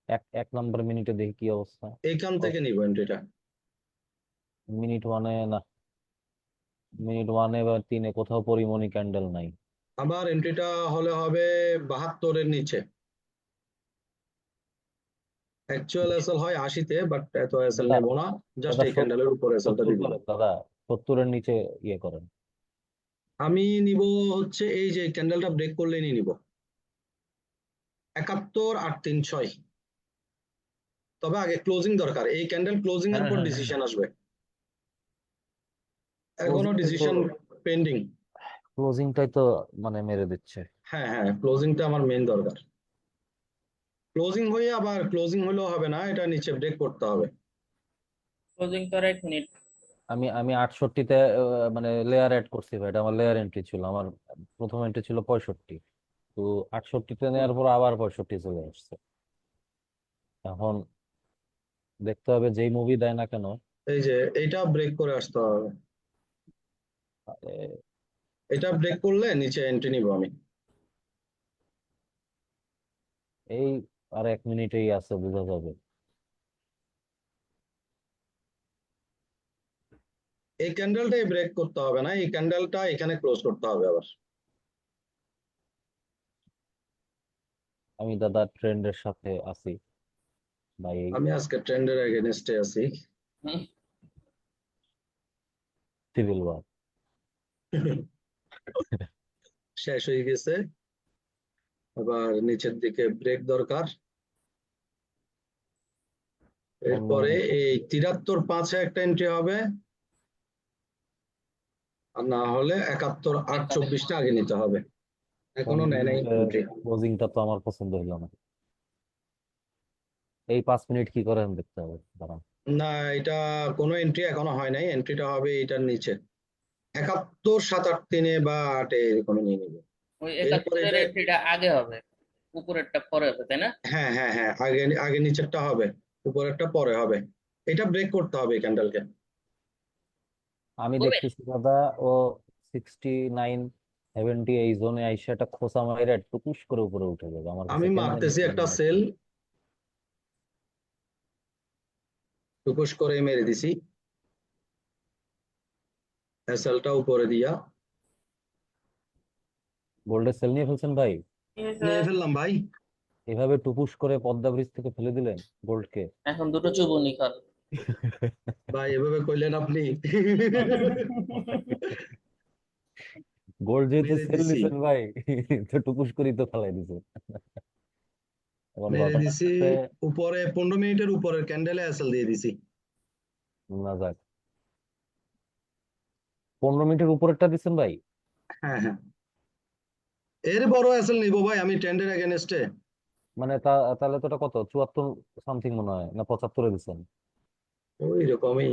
এক এক নম্বর মিনিটে দেখি কি অবস্থা। এইখান ও, থেকে নিব এন্ট্রিটা। মিনিট ওয়ানে না, মিনিট ওয়ানে বা 3-এ কোথাও পরিমণি ক্যান্ডেল নাই। আমার এন্ট্রিটা হলে হবে 72-এর নিচে। অ্যাকচুয়াল এসএল হয় 80-তে, বাট এত এসএল দাদা, নেব না, জাস্ট দাদা এই ক্যান্ডেলের উপর এসএলটা 70 দিব। করেন দাদা, 70-এর নিচে ইয়ে করেন। আমি নিব হচ্ছে এই যে ক্যান্ডেলটা ব্রেক করলেই নিয়ে নিব 71-836। তবে আগে ক্লোজিং দরকার, এই ক্যান্ডেল ক্লোজিং এর হ্যাঁ পর হ্যাঁ হ্যাঁ, ডিসিশন আসবে, এখনো ক্লোজিংটাই তো, ডিসিশন পেন্ডিং। ক্লোজিংটাই তো মানে মেরে দিচ্ছে। হ্যাঁ হ্যাঁ, ক্লোজিংটা আমার মেইন দরকার। ক্লোজিং হয়ে আবার ক্লোজিং হলেও হবে না, এটা নিচে ব্রেক করতে হবে। ক্লোজিং তো আর 1 মিনিট। আমি আমি 68-তে মানে লেয়ার অ্যাড করছি ভাই, এটা আমার লেয়ার এন্ট্রি ছিল। আমার প্রথম এন্ট্রি ছিল 65, তো 68-তে নেওয়ার পর আবার 65 চলে আসছে। এখন দেখতে হবে যেই মুভি দেয় না কেন। এই যে এটা ব্রেক করে আসতে হবে, আরে, এটা ব্রেক করলে নিচে এন্ট্রি নিব আমি। এই আর 1 মিনিটেই আছে, বোঝা যাবে। এই ক্যান্ডেলটাই ব্রেক করতে হবে না, এই ক্যান্ডেলটা এখানে ক্লোজ করতে হবে আবার। আমি দাদা ট্রেন্ডের সাথে আছি ভাই। আমি আজকে ট্রেন্ডের এগেনস্টে আছি। হুম, সিভিল ওয়ার। শেষ হয়ে গেছে, এবার নিচের দিকে ব্রেক দরকার। এরপরে এই 73.5-এ একটা এন্ট্রি হবে, আর না হলে 71.824-টা আগে নিতে হবে। এখনো নেয় নাই এন্ট্রি। ক্লোজিংটা তো আমার পছন্দ হলো না। এই 5 মিনিট কি করে আমি দেখতে হবে, দাঁড়ান। না, এটা কোনো এন্ট্রি এখনো হয় নাই, এন্ট্রিটা হবে এটার নিচে 71-783 বা 8-এ এরকম নিয়ে নিবে। ওই এরপরে 71-এর এটা, এন্ট্রিটা আগে হবে, উপরেরটা পরে হবে, তাই না? হ্যাঁ হ্যাঁ হ্যাঁ, আগে আগে নিচেরটা হবে, উপরেরটা পরে হবে। এটা ব্রেক করতে হবে এই ক্যান্ডেলকে। আমি করবে। দেখতেছি দাদা, ও 69-70 এই জোনে আইসা একটা খোসা মাইরা একটু পুশ করে উপরে উঠে যাবে, আমার কাছে আমি কেমন মারতেছি একটা সেল, টুকুস করে মেরে দিছি সেলটা উপরে দিয়া। গোল্ডের সেল নিয়ে ফেলছেন ভাই? নিয়ে ফেললাম ভাই। এভাবে টুপুস করে পদ্মা ব্রিজ থেকে ফেলে দিলেন গোল্ডকে? এখন দুটো চুবুনি খাল। ভাই এভাবে কইলেন আপনি। গোল্ড যেহেতু মেরে সেল দিছি, নিছেন ভাই, তো টুপুস করেই তো ফেলাই দিছে। এখন মেরে ঘটনা দিছি। হচ্ছে, উপরে 15 মিনিটের উপরের ক্যান্ডেলে এসএল দিয়ে দিছি। না যাক, 15 মিনিটের উপরেরটা দিচ্ছেন ভাই? হ্যাঁ হ্যাঁ, এর বড় এসএল নিব ভাই আমি ট্রেন্ডের এগেনস্টে। মানে তাহলে তো এটা কত, 74 সামথিং মনে হয়, না 75-এ দিচ্ছেন? ওই রকমই।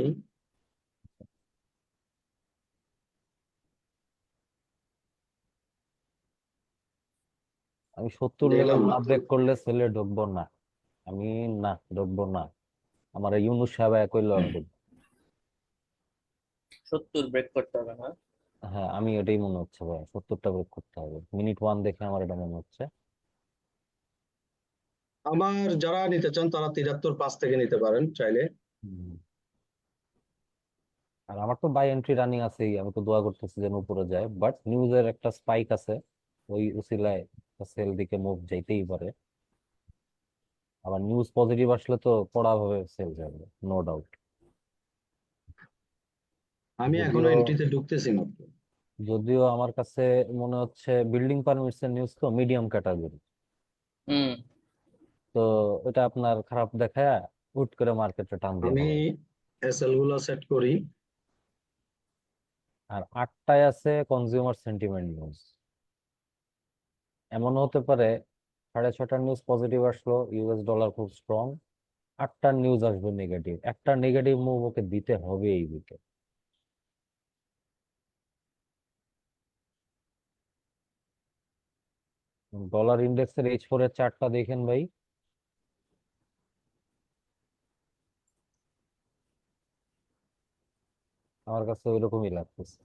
আমি 70 লেভেল নিলাম। না ব্রেক করলে সেলে ঢুকবো না। আমি, না, ঢুকবো না। আমার এই ইউনুস সাহেব কইলো আমি ঢুকবো। 70 ব্রেক করতে হবে না? হ্যাঁ, আমি এটাই মনে হচ্ছে ভাই, 70টা ব্রেক করতে হবে, মিনিট ওয়ান দেখে আমার এটা মনে হচ্ছে। আমার যারা নিতে চান তারা 73.5 থেকে নিতে পারেন চাইলে। হুম। আর আমার তো বাই এন্ট্রি রানিং আছেই, আমি তো দোয়া করতেছি যেন উপরে যায়, বাট নিউজের একটা স্পাইক আছে, ওই উসিলায় সেল দিকে মুভ যাইতেই পারে। আবার নিউজ পজিটিভ আসলে তো কড়া ভাবে সেল যাবে, নো ডাউট। আমি এখনো যদিও এন্ট্রিতে ঢুকতেছি মাত্র। যদিও আমার কাছে মনে হচ্ছে বিল্ডিং পারমিটস এর নিউজ তো মিডিয়াম ক্যাটাগরি, হুম। তো এটা আপনার খারাপ দেখায় হুট করে মার্কেটে টান দিয়ে আমি ফেলে। এসএল গুলা সেট করি। আর 8টায় আছে কনজিউমার সেন্টিমেন্ট নিউজ। এমন হতে পারে 6:30টার নিউজ পজিটিভ আসলো, ইউএস ডলার খুব স্ট্রং, 8টার নিউজ আসবে নেগেটিভ, একটা নেগেটিভ মুভ ওকে দিতে হবে এই উইকে। ডলার ইন্ডেক্সের H4 এর চার্টটা দেখেন ভাই। আমার কাছে ওই রকমই লাগতেছে।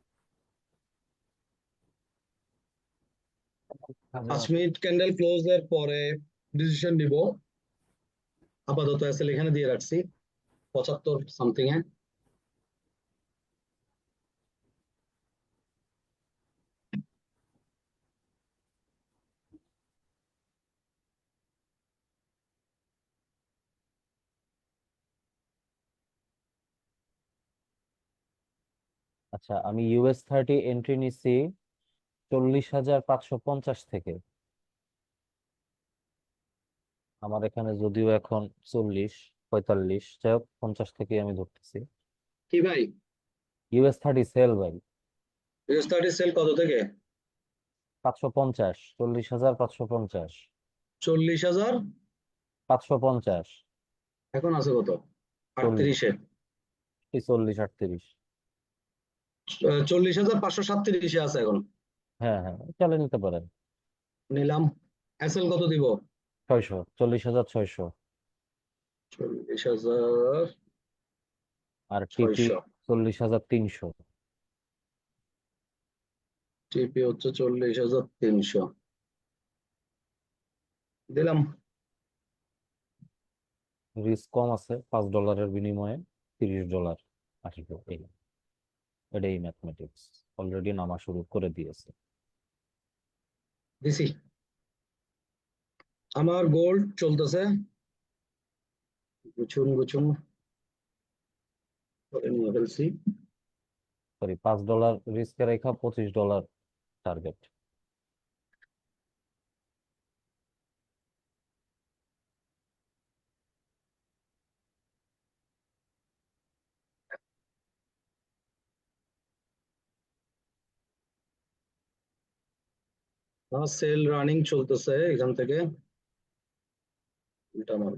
5 মিনিট ক্যান্ডেল ক্লোজ এর পরে ডিসিশন নিব। আপাতত এসএল এখানে দিয়ে রাখছি 75 সামথিং এ। আচ্ছা, আমি US 30 এন্ট্রি নিচ্ছি 40,550 থেকে। আমার এখানে যদিও এখন 40, 45, যাই হোক 50 থেকে আমি ধরতেছি। কি ভাই? US 30 সেল ভাই। ইউএস 30 সেল কত থেকে? 550, 40,550। 40,000। 550। এখন আছে কত? 40, 38-এ। 40, 38। 40,537-এ আছে এখন। হ্যাঁ হ্যাঁ, চালিয়ে নিতে পারেন। নিলাম। এসএল কত দিব? 600, 40,600। 40,000 আর টিপি 600। 40,300। টিপি হচ্ছে 40,300 দিলাম। রিস্ক কম আছে, $5 বিনিময়ে $30 আসবে। এটাই ম্যাথমেটিক্স, অলরেডি নামা শুরু করে দিয়েছে। দিছি। আমার গোল্ড চলতেছে গুছুম গুছুম করে নিয়ে ফেলছি। সরি, $5 রিস্কে রেখা $25 টার্গেট। আমার সেল রানিং চলতেছে এখান থেকে উল্টা মার।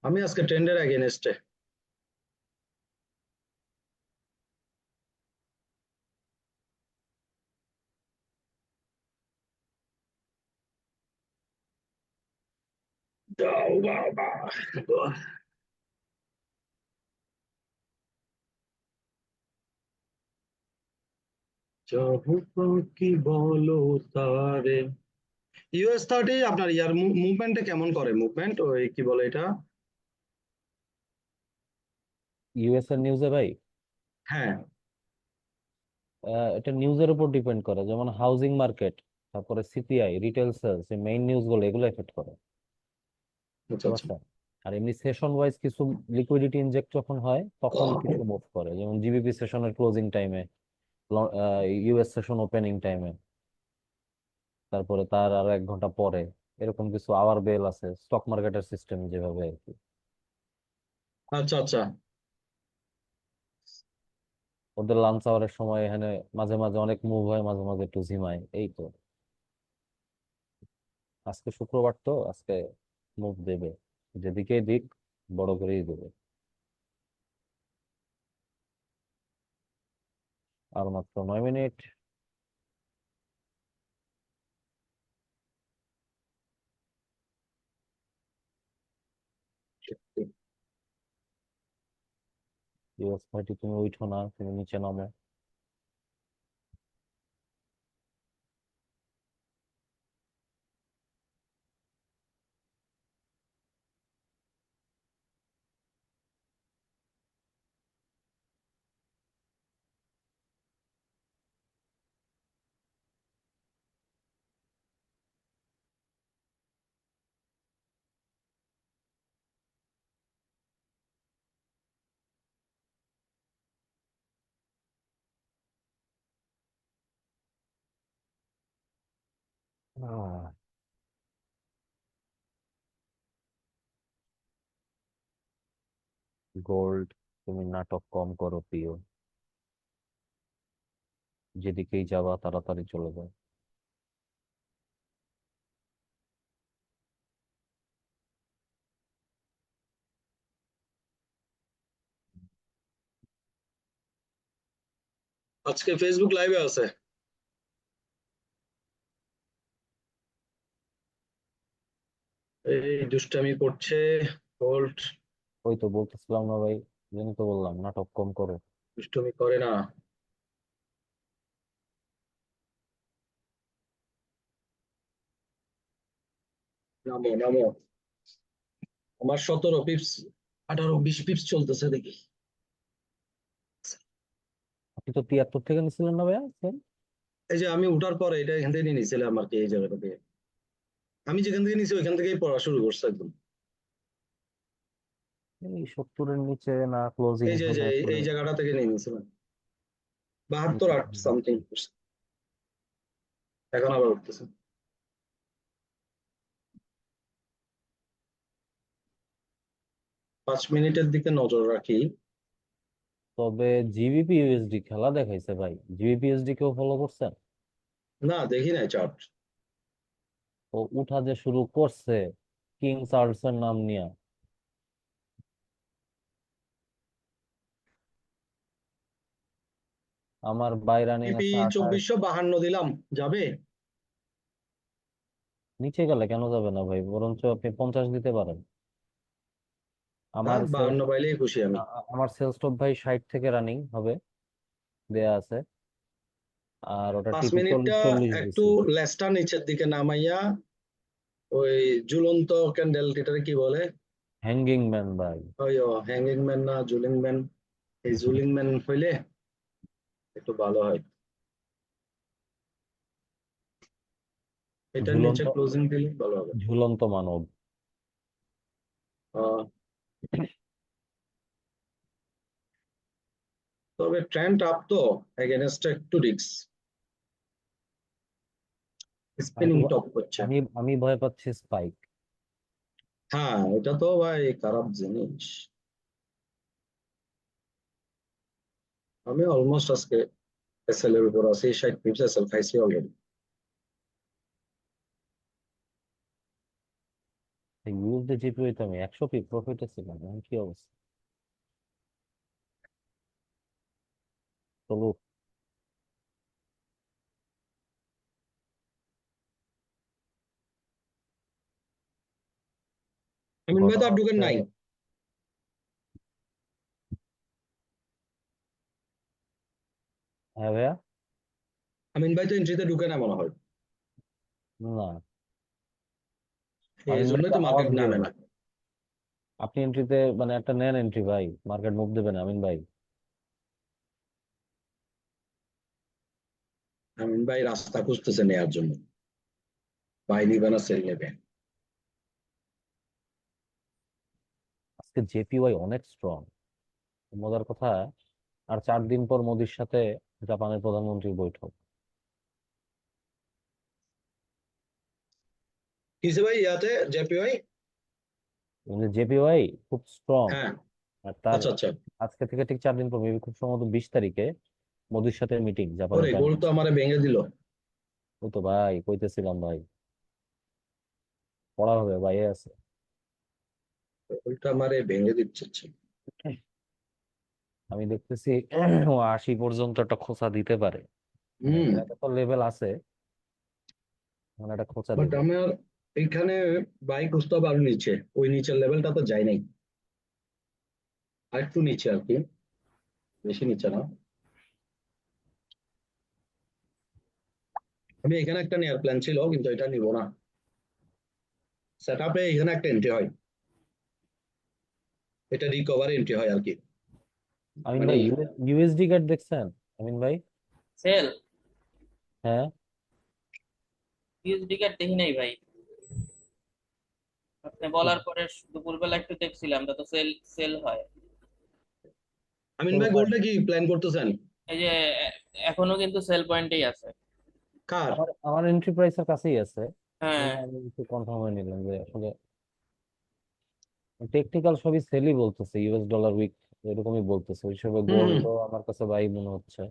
আমি আজকে ট্রেন্ডের এগেনস্টে। যাও বাবা, কি বলো তারে। US 30 আপনার ইয়ার মুভমেন্টে কেমন করে? মুভমেন্ট ওই কি বলে এটা? ইউএস এর নিউজে ভাই, হ্যাঁ, এটা নিউজের উপর ডিপেন্ড করে। যেমন হাউজিং মার্কেট, তারপরে সিপিআই, রিটেল সেলস, এই মেইন নিউজ গুলো এগুলো এফেক্ট করে, আচ্ছা বুঝতে আচ্ছা। পারছেন? আর এমনি সেশন ওয়াইজ কিছু লিকুইডিটি ইনজেক্ট যখন হয় তখন কিছু মুভ করে, যেমন জিবিপি সেশনের ক্লোজিং টাইমে, ইউএস সেশন ওপেনিং টাইমে, তারপরে তার আরো 1 ঘন্টা পরে। এরকম কিছু আওয়ার বেল আছে স্টক মার্কেটের সিস্টেম যেভাবে আর কি। আচ্ছা আচ্ছা। ওদের লাঞ্চ আওয়ারের সময় এখানে মাঝে মাঝে অনেক মুভ হয়, মাঝে মাঝে একটু ঝিমায়, এই তো। আজকে শুক্রবার তো, আজকে মুভ দেবে, যেদিকে দিক বড় করেই দেবে। আর মাত্র 9 মিনিট। US 30 তুমি উঠো না, তুমি নিচে নামো। গোল্ড, তুমি নাটক কম করো প্রিয়, যেদিকেই যাবা তাড়াতাড়ি চলে যাও। আজকে ফেসবুক লাইভে আছে। এই দুষ্টামি করছে গোল্ড। ওই তো বলতেছিলাম না ভাই, জন্য তো বললাম নাটক কম করো। দুষ্টামি করে না। নামো নামো। আমার 17 পিপস, 18-20 পিপস চলতেছে দেখি। আপনি তো 73 থেকে নিছিলেন না ভাইয়া same? এই যে আমি উঠার পরে এটা এখান থেকে নিয়ে নিছিলাম আর কি, এই জায়গাটা থেকে। আমি যেখান থেকে নিছি ওইখান থেকেই পড়া শুরু করছে একদম। এই 70-এর নিচে না ক্লোজিং এই যে হলে পরে। এই জায়গাটা থেকে নিয়ে নিছিলাম। 72-8 সামথিং। এখন আবার উঠতেছে। 5 মিনিটের দিকে নজর রাখি। তবে জিবিপি ইউএসডি খেলা দেখাইছে ভাই, জিবিপি ইউএসডি কেউ ফলো করছেন? না, দেখি নাই চার্ট। ও উঠা যে শুরু করছে কিং চার্লস এর নাম নিয়ে। আমার বাই রানিং টিপি আছে 28। 2452 দিলাম, যাবে? নিচে গেলে কেন যাবে না ভাই, বরঞ্চ আপনি 50 দিতে পারেন। আমার সেলস 52 পাইলেই খুশি আমি। আমার সেলস টপ ভাই 60 থেকে রানিং হবে দেয়া আছে, আর ওটা 5 টিপি মিনিটটা 40 একটু দিছি। লেজটা নিচের দিকে নামাইয়া ওই ঝুলন্ত ক্যান্ডেল এটারে কি বলে, হ্যাঙ্গিং ম্যান ভাই। ওই হ্যাঙ্গিং ম্যান না জুলিং ম্যান, এই জুলিং ম্যান হইলে একটু ভালো হয়। এটার নিচে ঝুলন্ত ক্লোজিং দিলে ভালো হবে। ঝুলন্ত মানব। আহ, তবে ট্রেন্ড আপ তো এগেনস্ট একটু রিস্ক, আমি স্পিনিং তো টপ করছে। আমি আমি ভয় পাচ্ছি স্পাইক। হ্যাঁ এটা তো ভাই খারাপ জিনিস। আমি অলমোস্ট আজকে এসএল এর উপর আছি, 60 পিপস এসএল খাইছি অলরেডি। ইউএসডি জিপিও তো আমি 100 পিপ প্রফিটে ছিলাম, এখন কি অবস্থা? চলো। আমিন ভাই তো ঘটনা আর ঢুকেন হচ্ছে, নাই। হ্যাঁ ভাইয়া। আমিন ভাই তো এন্ট্রিতে ঢুকে না মনে হয়, না, এই আমিন ভাই জন্যই তো তো আওয়াজ মার্কেট দিও নামে না। না। আপনি এন্ট্রিতে মানে একটা নেন এন্ট্রি ভাই, মার্কেট মুভ দেবেন আমিন ভাই। আমিন ভাই রাস্তা খুঁজতেছে নেয়ার জন্য, বাই নিবে না সেল নেবে। আজকে জেপিওয়াই অনেক স্ট্রং। মজার কথা, আর 4 দিন পর মোদির সাথে জাপানের প্রধানমন্ত্রীর বৈঠক। কিসে ভাই ইয়াতে জেপি ভাই? জেপিওয়াই খুব স্ট্রং। হ্যাঁ আর তার আচ্ছা আচ্ছা। আজকে থেকে ঠিক 4 দিন পর, মেবি খুব সম্ভবত 20 তারিখে মোদির সাথে মিটিং জাপানের ওরে প্রাইম গোল তো মিনিস্টার। আমারে ভেঙে দিল। ওই তো ভাই কইতেছিলাম ভাই, পড়া হবে ভাই আছে। গোলটা আমারে ভেঙে দিচ্ছে। আমি দেখতেছি ও 80 পর্যন্ত একটা খোঁচা দিতে পারে, মানে হুম। এটা তো লেভেল আছে, মানে একটা খোঁচা বাট দিবে। আমার এখানে বাইক খুঁজতে হবে আরো নিচে, ওই নিচের লেভেলটা তো যাই নাই, আর একটু নিচে আর কি, বেশি নিচে না। আমি এখানে একটা নেয়ার প্ল্যান ছিল কিন্তু এটা নিব না। সেট আপে এখানে একটা এন্ট্রি হয়, এটা রিকভার এন্ট্রি হয় আর কি। আমিন মানে ভাই ইউএসডি কার্ড দেখছেন? আমিন ভাই। সেল হ্যাঁ। ইউএসডি কার্ড দেখি নাই ভাই। আপনি বলার পরে দুপুরবেলা একটু দেখছিলাম, তা তো সেল সেল হয়। আমিন তো ভাই ভাই, গোলটা কি প্ল্যান করতেছেন? এই যে এখনো কিন্তু সেল পয়েন্টেই আছে। কার? আমার আমার এন্ট্রি প্রাইসের কাছেই আছে। হ্যাঁ। আমি একটু কনফার্ম হয়ে নিলাম যে আসলে টেকনিক্যাল সবই সেলই বলতেছে, ইউএস ডলার উইক এরকমই বলতেছে, ওই হিসেবে হুম হুম। গোল্ড আমার কাছে বাই মনে হচ্ছে।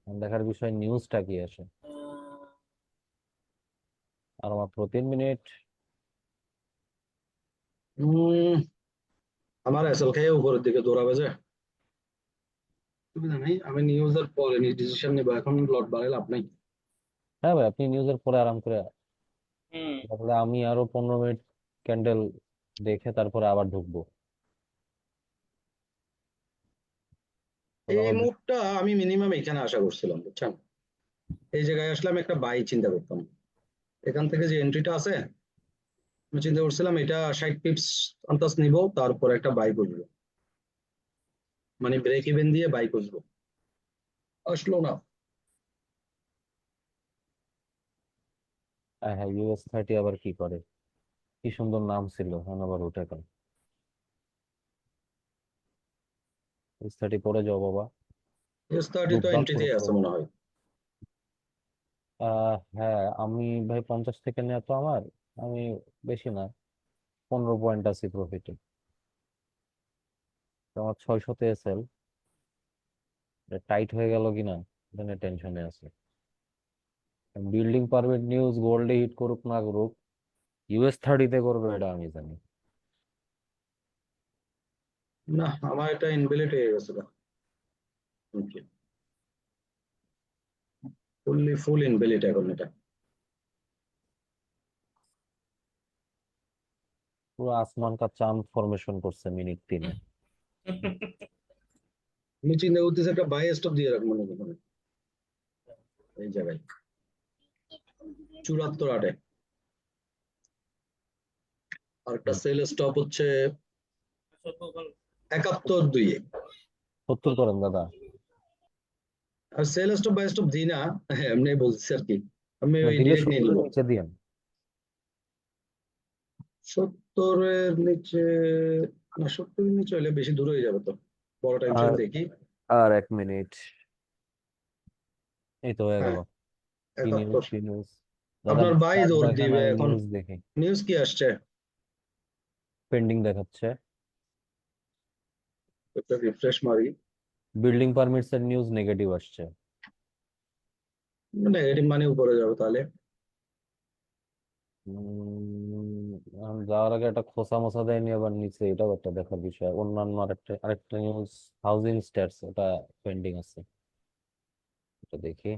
দেখার বিষয় নিউজটা কি আসে। আর মাত্র 3 মিনিট। উম, আমার এসএল খেয়ে উপরের দিকে দৌড়াবে যে, সুবিধা নেই, আমি নিউজের পরে ডিসিশন নেবো, এখন লট বাড়াই লাভ নাই। হ্যাঁ ভাই, আপনি নিউজের পরে আরাম করে, হুম। তাহলে আমি আরো 15 মিনিট ক্যান্ডেল দেখে তারপরে আবার ঢুকবো। তাহলে এই আমার মুভটা আমি মিনিমাম এখানে আশা করছিলাম বুঝছেন, এই জায়গায় আসলাম একটা বাই চিন্তা করতাম, এখান থেকে যে এন্ট্রিটা আছে আমি চিন্তা করছিলাম এটা 60 পিপস আন্দাজ নিব, তারপর একটা বাই করবো, মানে ব্রেক ইভেন দিয়ে বাই করবো, আসলো না। হ্যাঁ, US 30 আবার কি করে, কি সুন্দর নাম ছিল, এখন আবার উঠে গেল। US 30 পরে যাও বাবা। S30 তো দুর্দান্ত এন্ট্রিতেই আছে প্রো। মনে হয়। হ্যাঁ, আমি ভাই 50 থেকে নেওয়া তো আমার, আমি বেশি না, 15 পয়েন্ট আছি প্রফিটে। আমার 600-তে এসএল, টাইট হয়ে গেল কিনা এখানে টেনশনে আছে। বিল্ডিং পারমিট নিউজ গোল্ডে হিট করুক না করুক, US 30-তে করবে এটা আমি জানি। না আমার এটা ইনভ্যালিড হয়ে গেছে, ফুল ইনভ্যালিড এখন এটা। পুরো আসমান কা চাঁদ ফরমেশন করছে মিনিট 3-এ। আমি চিন্তা করতেছি একটা বাই স্টপ দিয়ে রাখবো মনে করেন এই জায়গায় 74-8-এ, আর একটা সেল স্টপ হচ্ছে 71-2-এ। 70 করেন দাদা। আর সেল স্টপ বাই স্টপ দিই না, হ্যাঁ এমনি বলছি আর কি, আমি না ওই দিলে ডিরেক্ট নিয়ে 70-এর নিবো। নিচে দিয়েন। 70-এর নিচে না, 70-এর নিচে হলে বেশি দূর হয়ে যাবে তো, বড় টাইম আর ফ্রেম দেখি। আর 1 মিনিট, এই তো হয়ে হ্যাঁ গেল। কি নিউজ 71। কি নিউজ দাদা? আপনার ভাই চার্ট দৌড় দেখেন দিবে আমি এখন। নিউজ দেখি। নিউজ কি আসছে? পেন্ডিং দেখাচ্ছে। একটা রিফ্রেশ মারি। বিল্ডিং পারমিটস এর নিউজ নেগেটিভ আসছে। নেগেটিভ মানে উপরে যাবে তাহলে। যাওয়ার আগে একটা খোসা মোসা দেয়নি আবার নিচে, এটাও একটা দেখার বিষয়। অন্যান্য আরেকটা নিউজ হাউজিং স্ট্যাটস, ওটা পেন্ডিং আছে, এটা দেখি।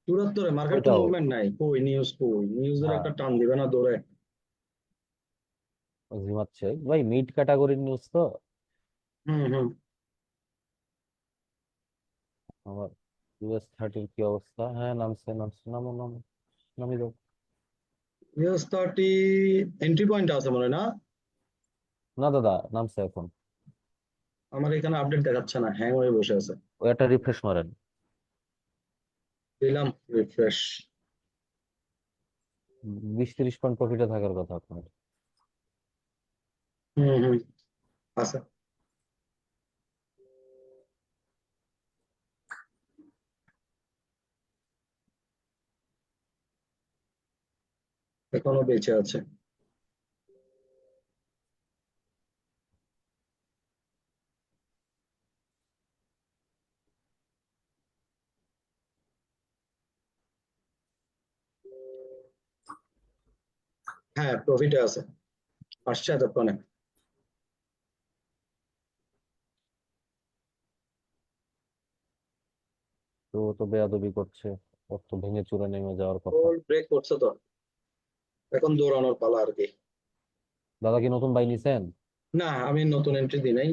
74-এ মার্কেট তো ওইটাও মুভমেন্ট নাই, কই নিউজ, কই নিউজের হ্যাঁ একটা টান দিবে না দৌড়ে? ঝিমাচ্ছে ভাই, মিড ক্যাটাগরির নিউজ তো। হুম হুম। আমার US 30 কি অবস্থা? হ্যাঁ নামছে নামছে, নামো নামো, নামি যাও। US 30 এন্ট্রি পয়েন্ট আছে মনে হয় না? না দাদা, নামছে এখন। আমার এখানে আপডেট দেখাচ্ছে না, হ্যাং হয়ে বসে আছে। ওই একটা রিফ্রেশ মারেন। দিলাম রিফ্রেশ। 20-30 পয়েন্ট প্রফিটে থাকার কথা আপনার। হুম হুম, আছে। এখনো বেঁচে আছে। হ্যাঁ প্রফিটে আছে, আসছে এতক্ষণে। তো ও তো বেয়াদবি করছে, ওর তো ভেঙে চুরে নেমে যাওয়ার কথা। ওর ব্রেক করছে তো, এখন দৌড়ানোর পালা আর কি। দাদা কি নতুন বাই নিছেন? না আমি নতুন এন্ট্রি দিই নাই।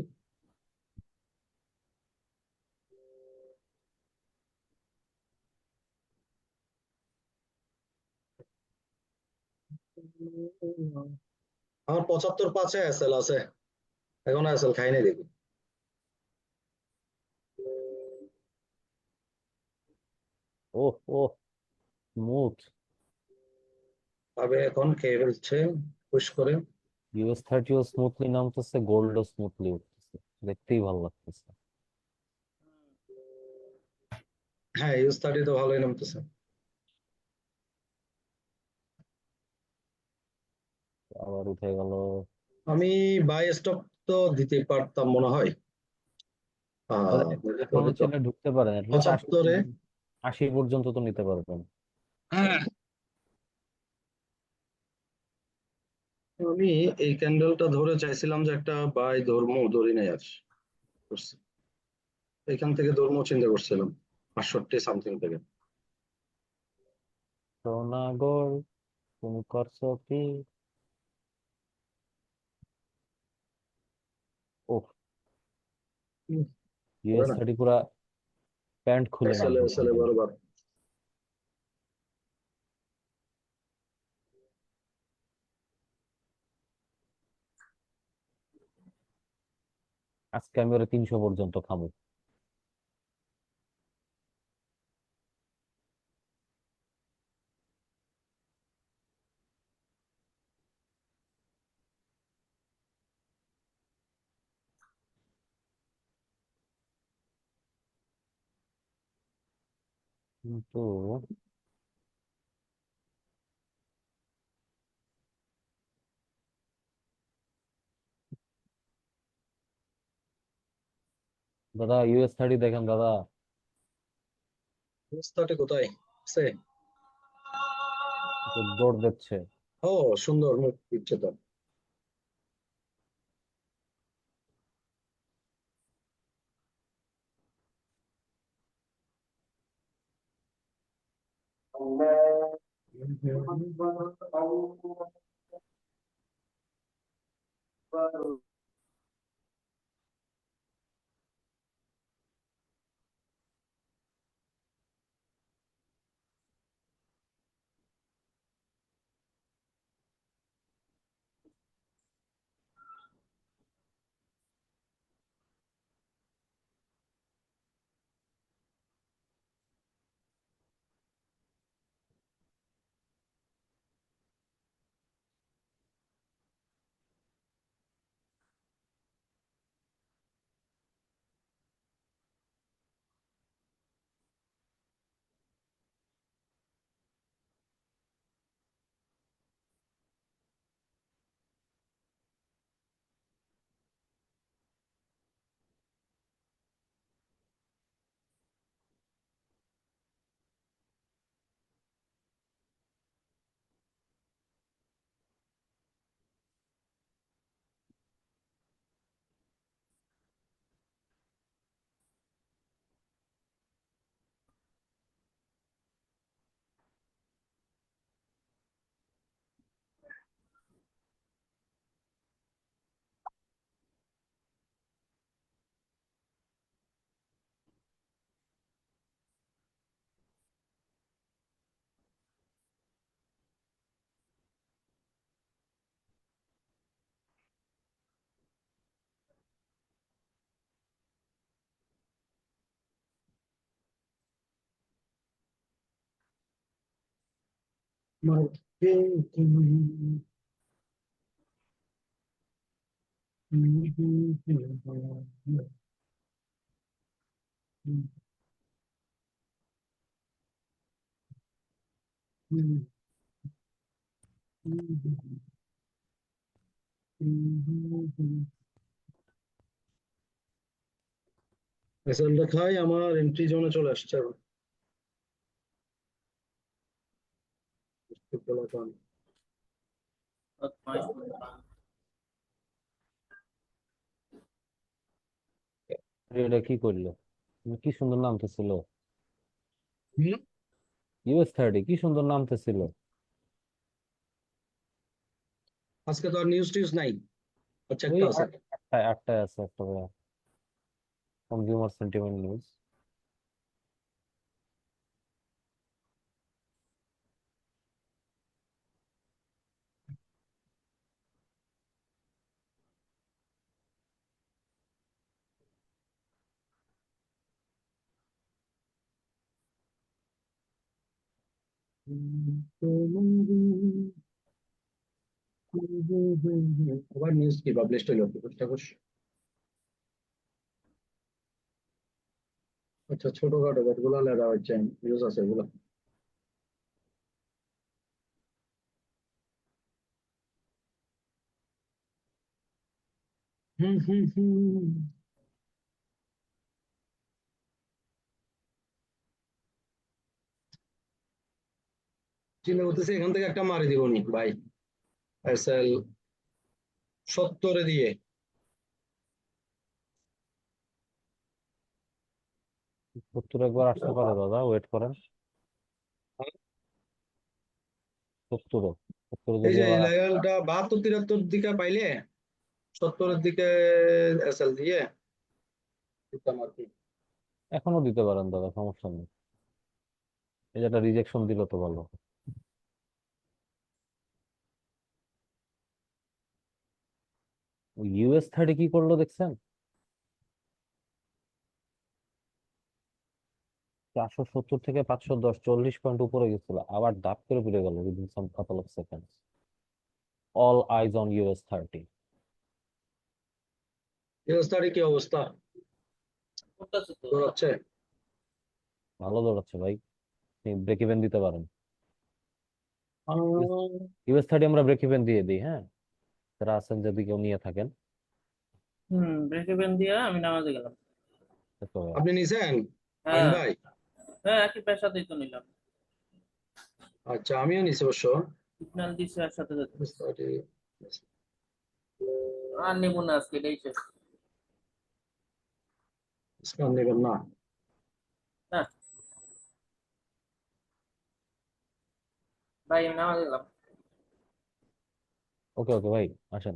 আমার 75-5-এ এসএল আছে, এখন এসএল খাই নাই দেখি। ওহ ওহ, স্মুথ। তবে এখন খেয়ে ফেলছে পুশ করে। US 30 ও স্মুথলি নামতেছে, গোল্ড ও স্মুথলি উঠতেছে, দেখতেই ভালো লাগতেছে। হ্যাঁ US 30 তো ভালোই নামতেছে। আবার উঠে গেল। আমি বাই স্টপ তো দিতে পারতাম মনে হয়। দাদা এখনো প্রফিট তো ছেলে ঢুকতে পারেন, অ্যাটলিস্ট 80 75-এ। 80 পর্যন্ত তো নিতে পারবেন। আমি এই ক্যান্ডেলটা ধরে চাইছিলাম যে একটা বাই ধর্ম, ধরি নাই আর করছি। এখান থেকে ধর্ম চিন্তা করছিলাম 65 সামথিং থেকে। সোনাগর, তুমি করছো কি? ও, হবে US না, 30 পুরা প্যান্ট খুলে এসএল নামতেছে এসএল এখানে। বরাবর। আজকে আমি ওরা 300 পর্যন্ত খাবো। কিন্তু দাদা US 30 দেখেন দাদা। US 30 কোথায় আছে? তো দৌড় দিচ্ছে। ও সুন্দর মুখ দিচ্ছে তো। এসএল দেখাই আমার এন্ট্রি জোনে চলে আসছে এখন। এটা কি করলো? কি সুন্দর নামতেছিল। হুম, US 30 কি সুন্দর নামতেছিল। আজকে তো আর নিউজ টিউজ নাই, আচ্ছা ওই একটা আছে। আটটায় আছে একটা কনজিউমার সেন্টিমেন্ট নিউজ। আবার নিউজ কি পাবলিশ হইলো চেষ্টা করছি। আচ্ছা ছোটখাটো কতগুলো লেখা হচ্ছে নিউজ আছে এগুলো। হুম হুম হুম। চিন্তা করতেছি এখান থেকে একটা মারি দিব নি ভাই, এসএল 70 দিয়ে। 70 একবার আসতে পারে দাদা, ওয়েট করেন। 70 70 এই যদি যে আবার লেভেলটা 72 73 দিকে পাইলে 70 দিকে এসএল দিয়ে দিতাম আর কি। এখনো দিতে পারেন দাদা, সমস্যা নেই। এই যে একটা রিজেকশন দিল তো ভালো। US 30 কি করলো দেখছেন? 470 থেকে 510, 40 পয়েন্ট উপরে গেছিল, আবার ডাপ করে ফিরে গেল within some couple of seconds. All eyes on US 30। US কি অবস্থা, করতেছে তো। দৌড়াচ্ছে? ভালো দৌড়াচ্ছে ভাই, ব্রেক ইভেন দিতে পারেন। আহ, US 30 আমরা ব্রেক ইভেন দিয়ে দিই, হ্যাঁ, যারা আছেন যদি কেউ নিয়ে থাকেন। ব্রেক ইভেন দিয়ে আমি নামাজে গেলাম। দেখতে হবে। আপনি নিছেন আইন হ্যাঁ, ভাই? হ্যাঁ, একই পেশাতেই তো নিলাম। আচ্ছা আমিও নিছি অবশ্য। সিগন্যাল দিছে একসাথে যেতে। US 30 আর নেবো না আজকে, এটাই শেষ। স্ক্যান নেবেন না? না ভাই, আমি নামাজে গেলাম। ওকে ওকে ভাই, আসেন।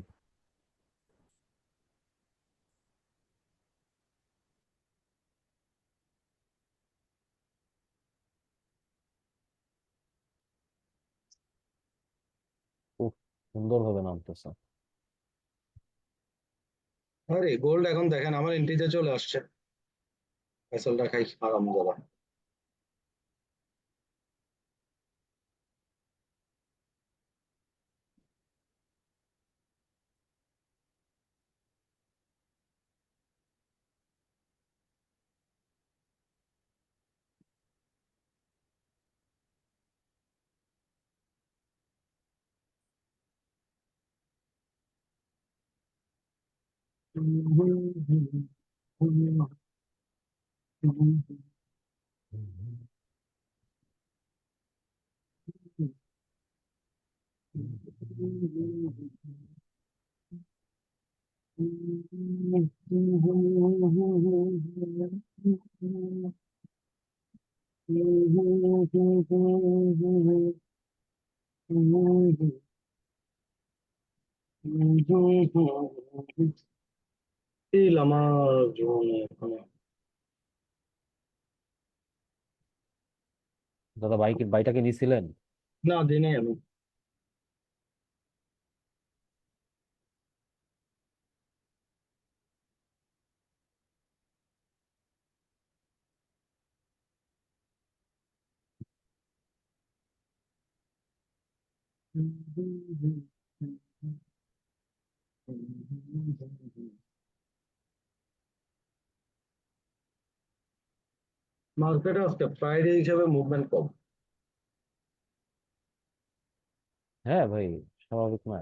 সুন্দরভাবে নামতেছে। আরে গোল্ড এখন দেখেন আমার এন্ট্রিতে চলে আসছে। ফেসলটা খাই আরাম দাদা। আমার জীবনে এখানে দাদা বাইটাকে নিছিলেন? না দিনে আমি মার্কেটে আজকে ফ্রাইডে হিসেবে মুভমেন্ট কম। হ্যাঁ ভাই, স্বাভাবিক না?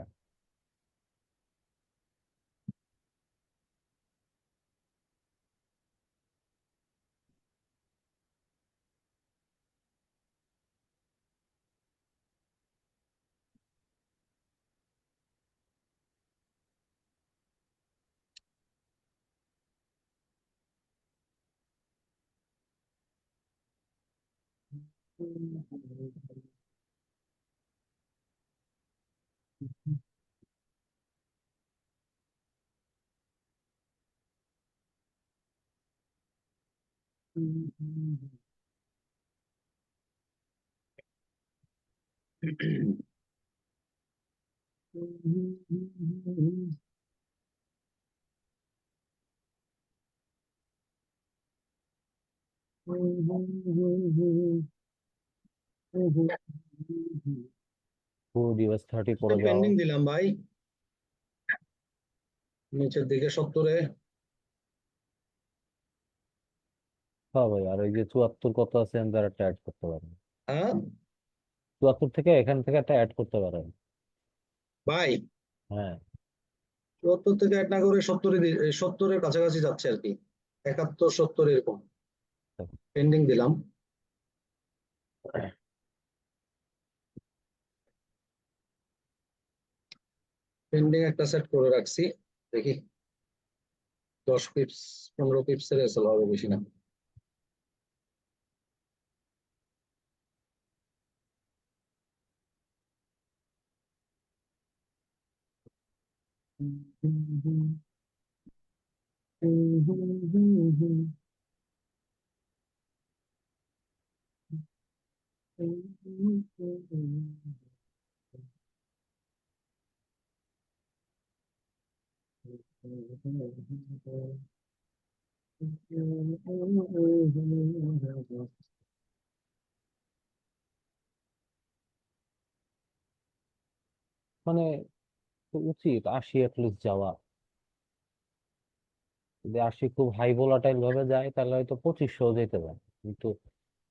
ক্রুড US 30 পড়ে যাওয়া। পেন্ডিং দিলাম ভাই নিচের দিকে 70-এ। হ্যাঁ ভাই, আর ওই যে 74 কত আছে এখান একটা অ্যাড করতে পারেন। হ্যাঁ 74 থেকে এখান থেকে একটা অ্যাড করতে পারেন। ভাই হ্যাঁ। 74 থেকে এক না করে 70-এর কাছাকাছি যাচ্ছে আর কি, 71 70 এরকম পেন্ডিং দিলাম। পেন্ডিং একটা সেট করে রাখছি, দেখি 10 পিপস 15 পিপসের এসএল হবে, বেশি না। মানে তো উচিত 80 অ্যাটলিস্ট যাওয়া। যদি 80 খুব হাই ভোলাটাইল ভাবে যায় তাহলে হয়তো 2500 যেতে পারে, কিন্তু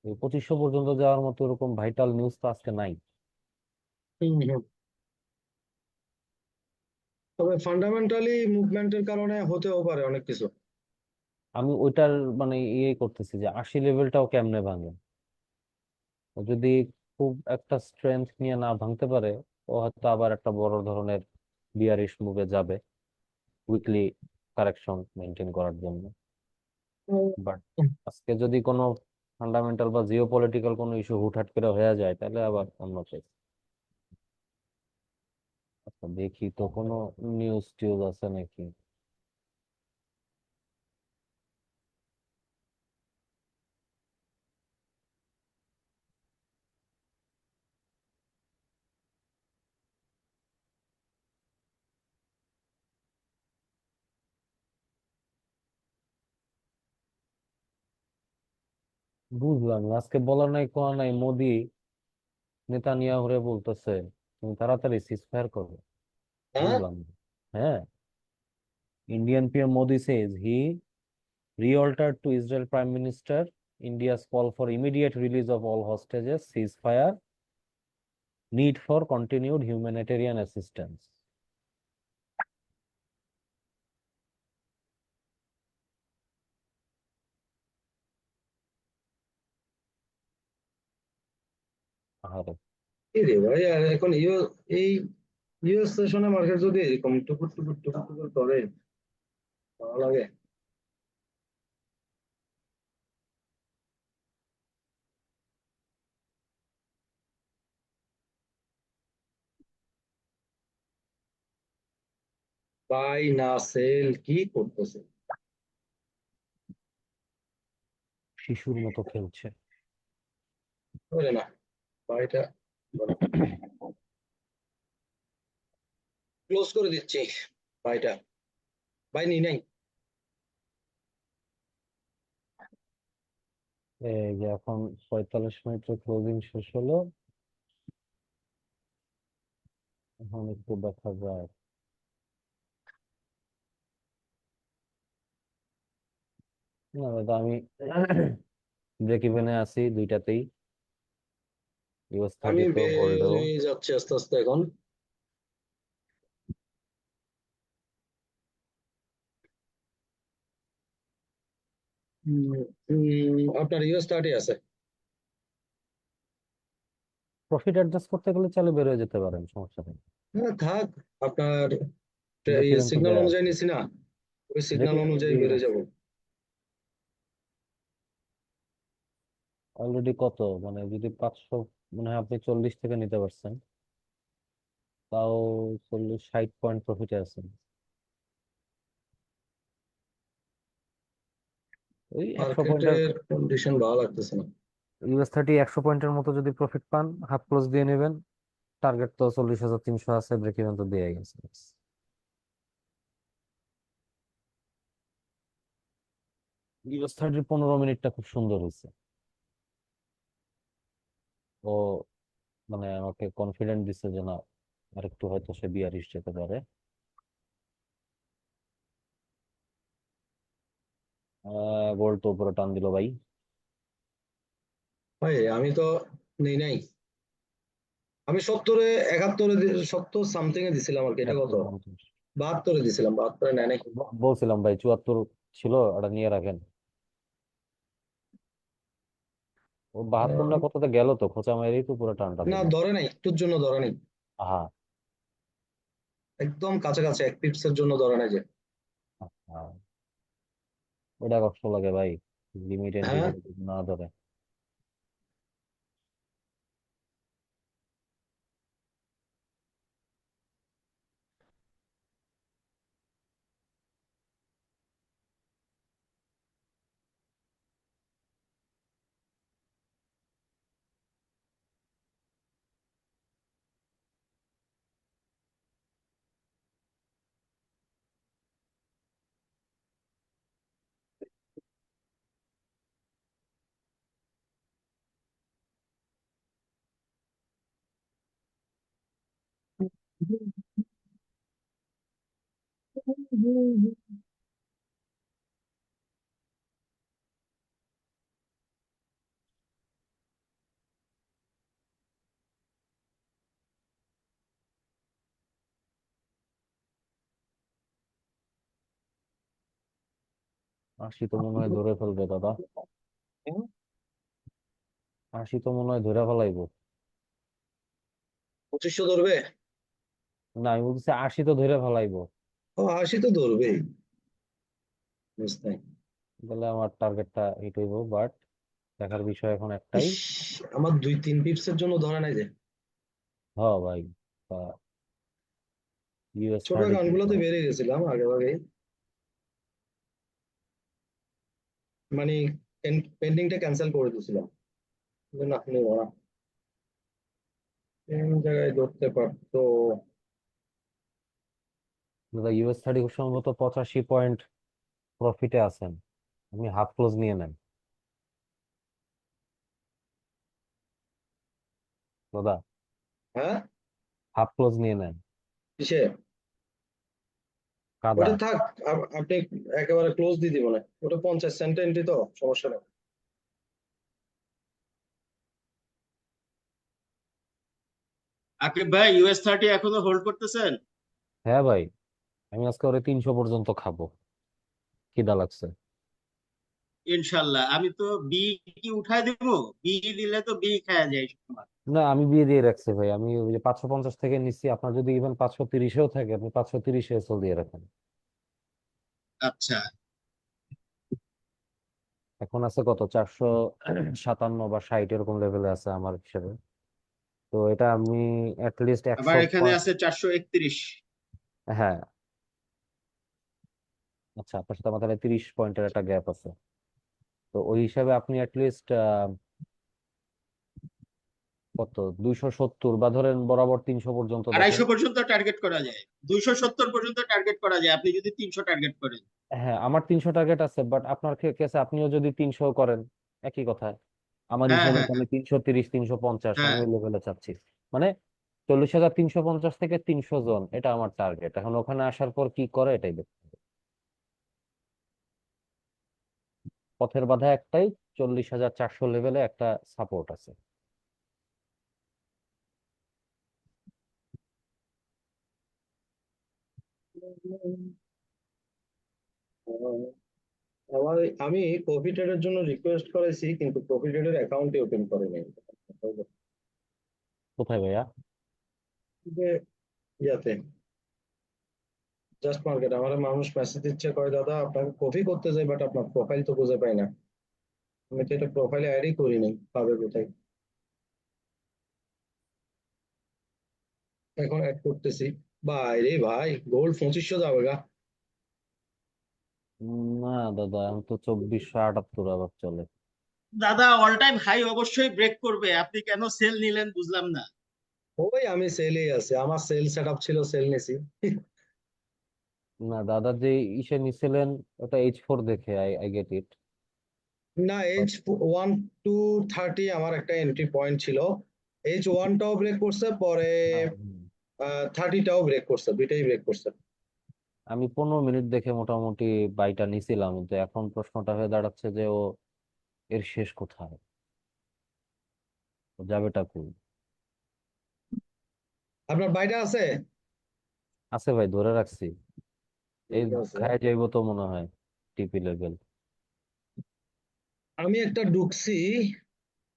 এই 2500 পর্যন্ত যাওয়ার মতো এরকম ভাইটাল নিউজ তো আজকে নাই। তবে ফান্ডামেন্টালি মুভমেন্টের কারণে হতেও পারে অনেক কিছু। আমি ওইটার মানে ইয়ে করতেছি যে 80 লেভেলটাও কেমনে ভাঙে। ও যদি খুব একটা স্ট্রেংথ নিয়ে না ভাঙতে পারে, ও হয়তো আবার একটা বড় ধরনের বিয়ারিশ মুভে যাবে উইকলি কারেকশন মেনটেন করার জন্য। বাট আজকে যদি কোনো ফান্ডামেন্টাল বা জিও পলিটিক্যাল কোনো ইস্যু হুটহাট করে হয়ে যায় তাহলে আবার অন্য কেস। আচ্ছা দেখি তো কোনো নিউজ টিউজ আছে নাকি। বুঝলাম না, আজকে বলার নাই কোয়া নাই, মোদি নেতানিয়াহুরে বলতেছে তুমি তাড়াতাড়ি সিজফায়ার করো। হ্যাঁ, বুঝলাম না। হ্যাঁ, Indian PM Modi says he re-altered to Israel Prime Minister India's call for immediate release of all hostages, ceasefire, need for continued humanitarian assistance. আরে, কি রে ভাই, আর এখন এই ইউএস সেশনে মার্কেট যদি এরকম টুকুর টুকুর টুকুর টুকুর করে, ভালো লাগে। বাই না সেল কি করতেছে? শিশুর মতো খেলছে। বলে না বাইটা ক্লোজ করে দিচ্ছি বাইটা। বাই নি নাই। এই যে এখন 45 মিনিটের ক্লোজিং শেষ হলো, এখন একটু দেখা যায়। না দাদা, আমি ব্রেক ইভেনে আছি দুইটাতেই, ইউএস আমি 30 তো হোল্ডও। বেরিয়ে যাচ্ছি আস্তে আস্তে এখন। আপনার ইউএস 30 আছে? প্রফিট অ্যাডজাস্ট করতে গেলে চাইলে বের হয়ে যেতে পারেন, সমস্যা নেই। হ্যাঁ থাক। আপনার ব্রেক ইভেন তো সিগন্যাল দেয়া অনুযায়ী আছে। নিছি না, ওই ব্রেক সিগন্যাল ইভেন তো অনুযায়ী দিয়ে বেরিয়ে রাখছি যাবো। অলরেডি। কত মানে যদি 500, মনে হয় আপনি 40 থেকে নিতে পারছেন, তাও 40-60 পয়েন্ট প্রফিটে আছেন। ওই 100 পয়েন্টের, মার্কেটের কন্ডিশন ভালো লাগতেছে না। ইউএস 30 100 পয়েন্টের মতো যদি প্রফিট পান, হাফ ক্লোজ দিয়ে নেবেন। টার্গেট তো 40,300 আছে, ব্রেক ইভেন তো দিয়ে গেছে। ইউএস 30 15 মিনিটটা খুব সুন্দর হয়েছে। ও মানে আমাকে কনফিডেন্ট দিচ্ছে যে না, আরেকটু হয়তো সে বিয়ারিশ যেতে পারে। গোল্ড তো উপরে টান দিল ভাই। ভাই আমি তো নেই নাই। আমি 71-71 70 সামথিং এ দিছিলাম আর কি। এটা কত? 71-50 72-এ দিছিলাম, 72-এ নেয় নাই। বলছিলাম ভাই, 74 ছিল, ওটা নিয়ে রাখেন। ও 72 না কততে গেল, তো খোঁচা মেরেই তো পুরো টানটা না দিল। ধরে নাই, একটুর জন্য ধরে নাই। হ্যাঁ। একদম কাছাকাছি 1 পিপস এর জন্য ধরে নাই যে। হ্যাঁ, ওটা কষ্ট লাগে ভাই, লিমিট এন্ট্রি হ্যাঁ, করে যদি না ধরে। আশি তো মনে হয় ধরে ফেলবে দাদা, 80 তো মনে হয় ধরে ফেলাইবো। 2500 ধরবে। না, আমি বলতেছি 80 তো ধরে ফেলাইবো। ও 80 তো ধরবেই, বুঝতে নাই। তাহলে আমার টার্গেটটা হিট হইব, বাট দেখার বিষয় এখন একটাই। ইস, আমার 2-3 পিপস এর জন্য ধরে নাই যে। হ্যাঁ ভাই, ইউএস ছোট 30 গানগুলোতে কিন্তু। বেরিয়ে গেছিলাম আগে ভাগে, মানে পেন্ডিংটা ক্যান্সেল করে দিয়েছিলাম। না নেবো না, কোন জায়গায় ধরতে পারতো। দাদা ইউএস 30 খুব সম্ভবত 85 পয়েন্ট প্রফিটে আছেন, আপনি হাফ ক্লোজ নিয়ে নেন। দাদা হ্যাঁ, হাফ ক্লোজ নিয়ে নেন, কিসে? কাদা। ওটা থাক, আপনি একেবারে ক্লোজ দিয়ে দিব না, ওটা 50 সেন্ট এন্ট্রি তো, সমস্যা নেই। আকিব ভাই US 30 এখনো হোল্ড করতেছেন? হ্যাঁ ভাই, আমি আজকে ওরে 300 পর্যন্ত খাবো, খিদা লাগছে। ইনশাল্লাহ। আমি তো বি কি উঠাই দিব? বি দিলে তো বি খাওয়া যায় সবার। না, আমি বিয়ে দিয়ে রাখছি ভাই, আমি ওই যে 550 থেকে নিচ্ছি, আপনার যদি ইভেন 530-এও থাকে আপনি 530-এ এসএল দিয়ে রাখেন। আচ্ছা, এখন আছে কত, 457 বা 60 এরকম লেভেলে আছে আমার হিসেবে। তো এটা আমি অ্যাটলিস্ট আবার 100 এখানে আছে 431। হ্যাঁ, আচ্ছা, আপনার সাথে আমার তাহলে 30 পয়েন্টের একটা গ্যাপ আছে। তো ওই হিসাবে আপনি অ্যাটলিস্ট কত, 270 বা ধরেন বরাবর 300 পর্যন্ত দেখেন। 250 পর্যন্ত টার্গেট করা যায়, 270 পর্যন্ত টার্গেট করা যায় আপনি যদি 300 টার্গেট করেন। হ্যাঁ, আমার 300 টার্গেট আছে, বাট আপনার কেসে আপনিও যদি 300 করেন, একই কথা। আমার হ্যাঁ হিসাবে হ্যাঁ তাহলে 330, 350 আমি হ্যাঁ। ওই লেভেলে চাচ্ছি। মানে 40,350 থেকে 300 জন, এটা আমার টার্গেট। এখন ওখানে আসার পর কি করে এটাই দেখতে হবে। পথের বাধা একটাই, 40,400 লেভেলে একটা সাপোর্ট আছে। আমার আমি কফি ট্রেডের জন্য রিকোয়েস্ট করেছি, কিন্তু কফি ট্রেডের অ্যাকাউন্টে ওপেন করে নেই। কোথায় ভাইয়া? যে ইয়াতে জাস্ট মার্কেট আমার মানুষ মেসেজ দিচ্ছে, কয় দাদা আপনাকে কপি করতে যাই, বাট আপনার প্রোফাইল তো খুঁজে পাই না। আমি তো এটা প্রোফাইলে অ্যাডই করি নাই, পাবে কোথায়? এখন অ্যাড করতেছি। ভাই রে ভাই, গোল্ড 2500 যাবে গা। না দাদা, আমি তো 2478 আবার চলে। দাদা অল টাইম হাই অবশ্যই ব্রেক করবে, আপনি কেন সেল নিলেন বুঝলাম না। ওই আমি সেলেই আছি, আমার সেল সেট আপ ছিল, সেল নিছি। না দাদা, যে ইসে নিছিলেন ওটা H4 দেখে, আই আই গেট ইট। না, H1 to 30 আমার একটা এন্ট্রি পয়েন্ট ছিল। H1টাও ব্রেক করছে, পরে 30টাও ব্রেক করছে, দুইটাই ব্রেক করছে। আমি 15 মিনিট দেখে মোটামুটি বাইটা নিছিলাম, কিন্তু এখন প্রশ্নটা হয়ে দাঁড়াচ্ছে যে ও এর শেষ কোথায়, ও যাবেটা কই? আপনার বাইরে আছে? আছে ভাই, ধরে রাখছি। এই ঠিক আছে, খায় যাইবো তো মনে হয়, টিপি লেভেল আমি একটা ঢুকছি।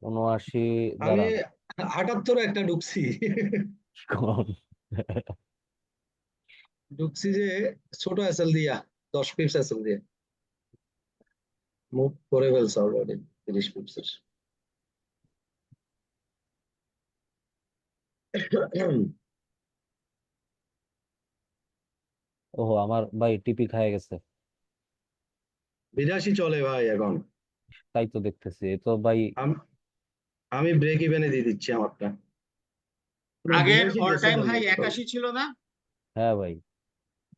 79। আমি দাঁড়ান, 78 একটা ঢুকছি। কোন? ঢুকছি যে ছোট এসএল দিয়া, 10 পিপস এসএল দিয়ে মুভ করে ফেলছে অলরেডি 30 পিপসের। ওহো, আমার ভাই টিপি খায় গেছে। 82 চলে ভাই এখন। তাই তো দেখতেছি, এ তো ভাই। আম- আমি ব্রেক ইভেনে দিয়ে দিচ্ছি আমারটা। আগের 82 অল গেছে টাইম হাই অলরেডি। 81 ছিল না? হ্যাঁ ভাই,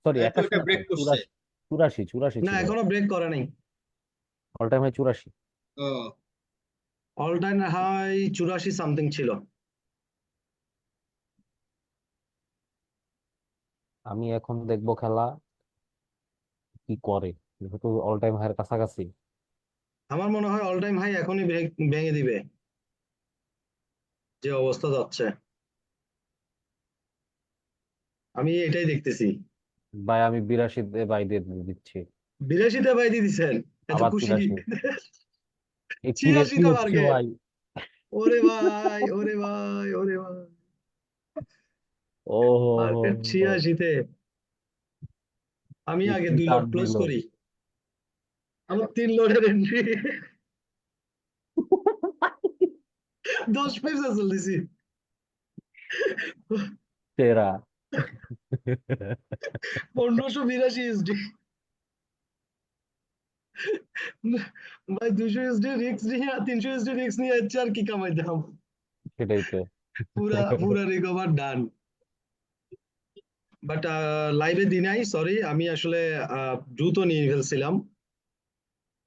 সরি তাই তো 81 এটা না তো, ব্রেক করছে। 84, 84 84 না, ছিল। এখনো ব্রেক করে নাই। All time 84। ও, অল টাইম হাই 84 সামথিং ছিল। আমি এখন দেখবো খেলা কি করে, যেহেতু অল টাইম হাইয়ের কাছাকাছি। আমার মনে হয় অল টাইম হাই এখনই ব্রেক ভেঙে দিবে, যে অবস্থা যাচ্ছে। আমি এটাই দেখতেছি। ভাই আমি 82 বাই দিয়ে দিচ্ছি। 82তে বাই দিয়ে দিচ্ছেন? এত আবার খুশি? 83। এই কি রে, কি 86তে হচ্ছে মার্কেট। ভাই? ওরে ভাই, ওরে ভাই, ওরে ভাই, ও হো হো মার্কেট হো, 86তে। আমি এ আগে কি 2 লট টান ক্লোজ দিল! করি। আমার 3 লটের এন্ট্রি। 10 পিপস আসল দিছি। তেরা। 1582 এসডি। ভাই 200 এসডি রিক্স নিয়ে, 300 এসডি রিক্স নিয়ে যাচ্ছে, আর কি কামাইতাম। সেটাই তো। পুরা পুরা রিকভার ডান। বাট লাইভে দিই নাই, সরি। আমি আসলে দ্রুত নিয়ে ফেলছিলাম।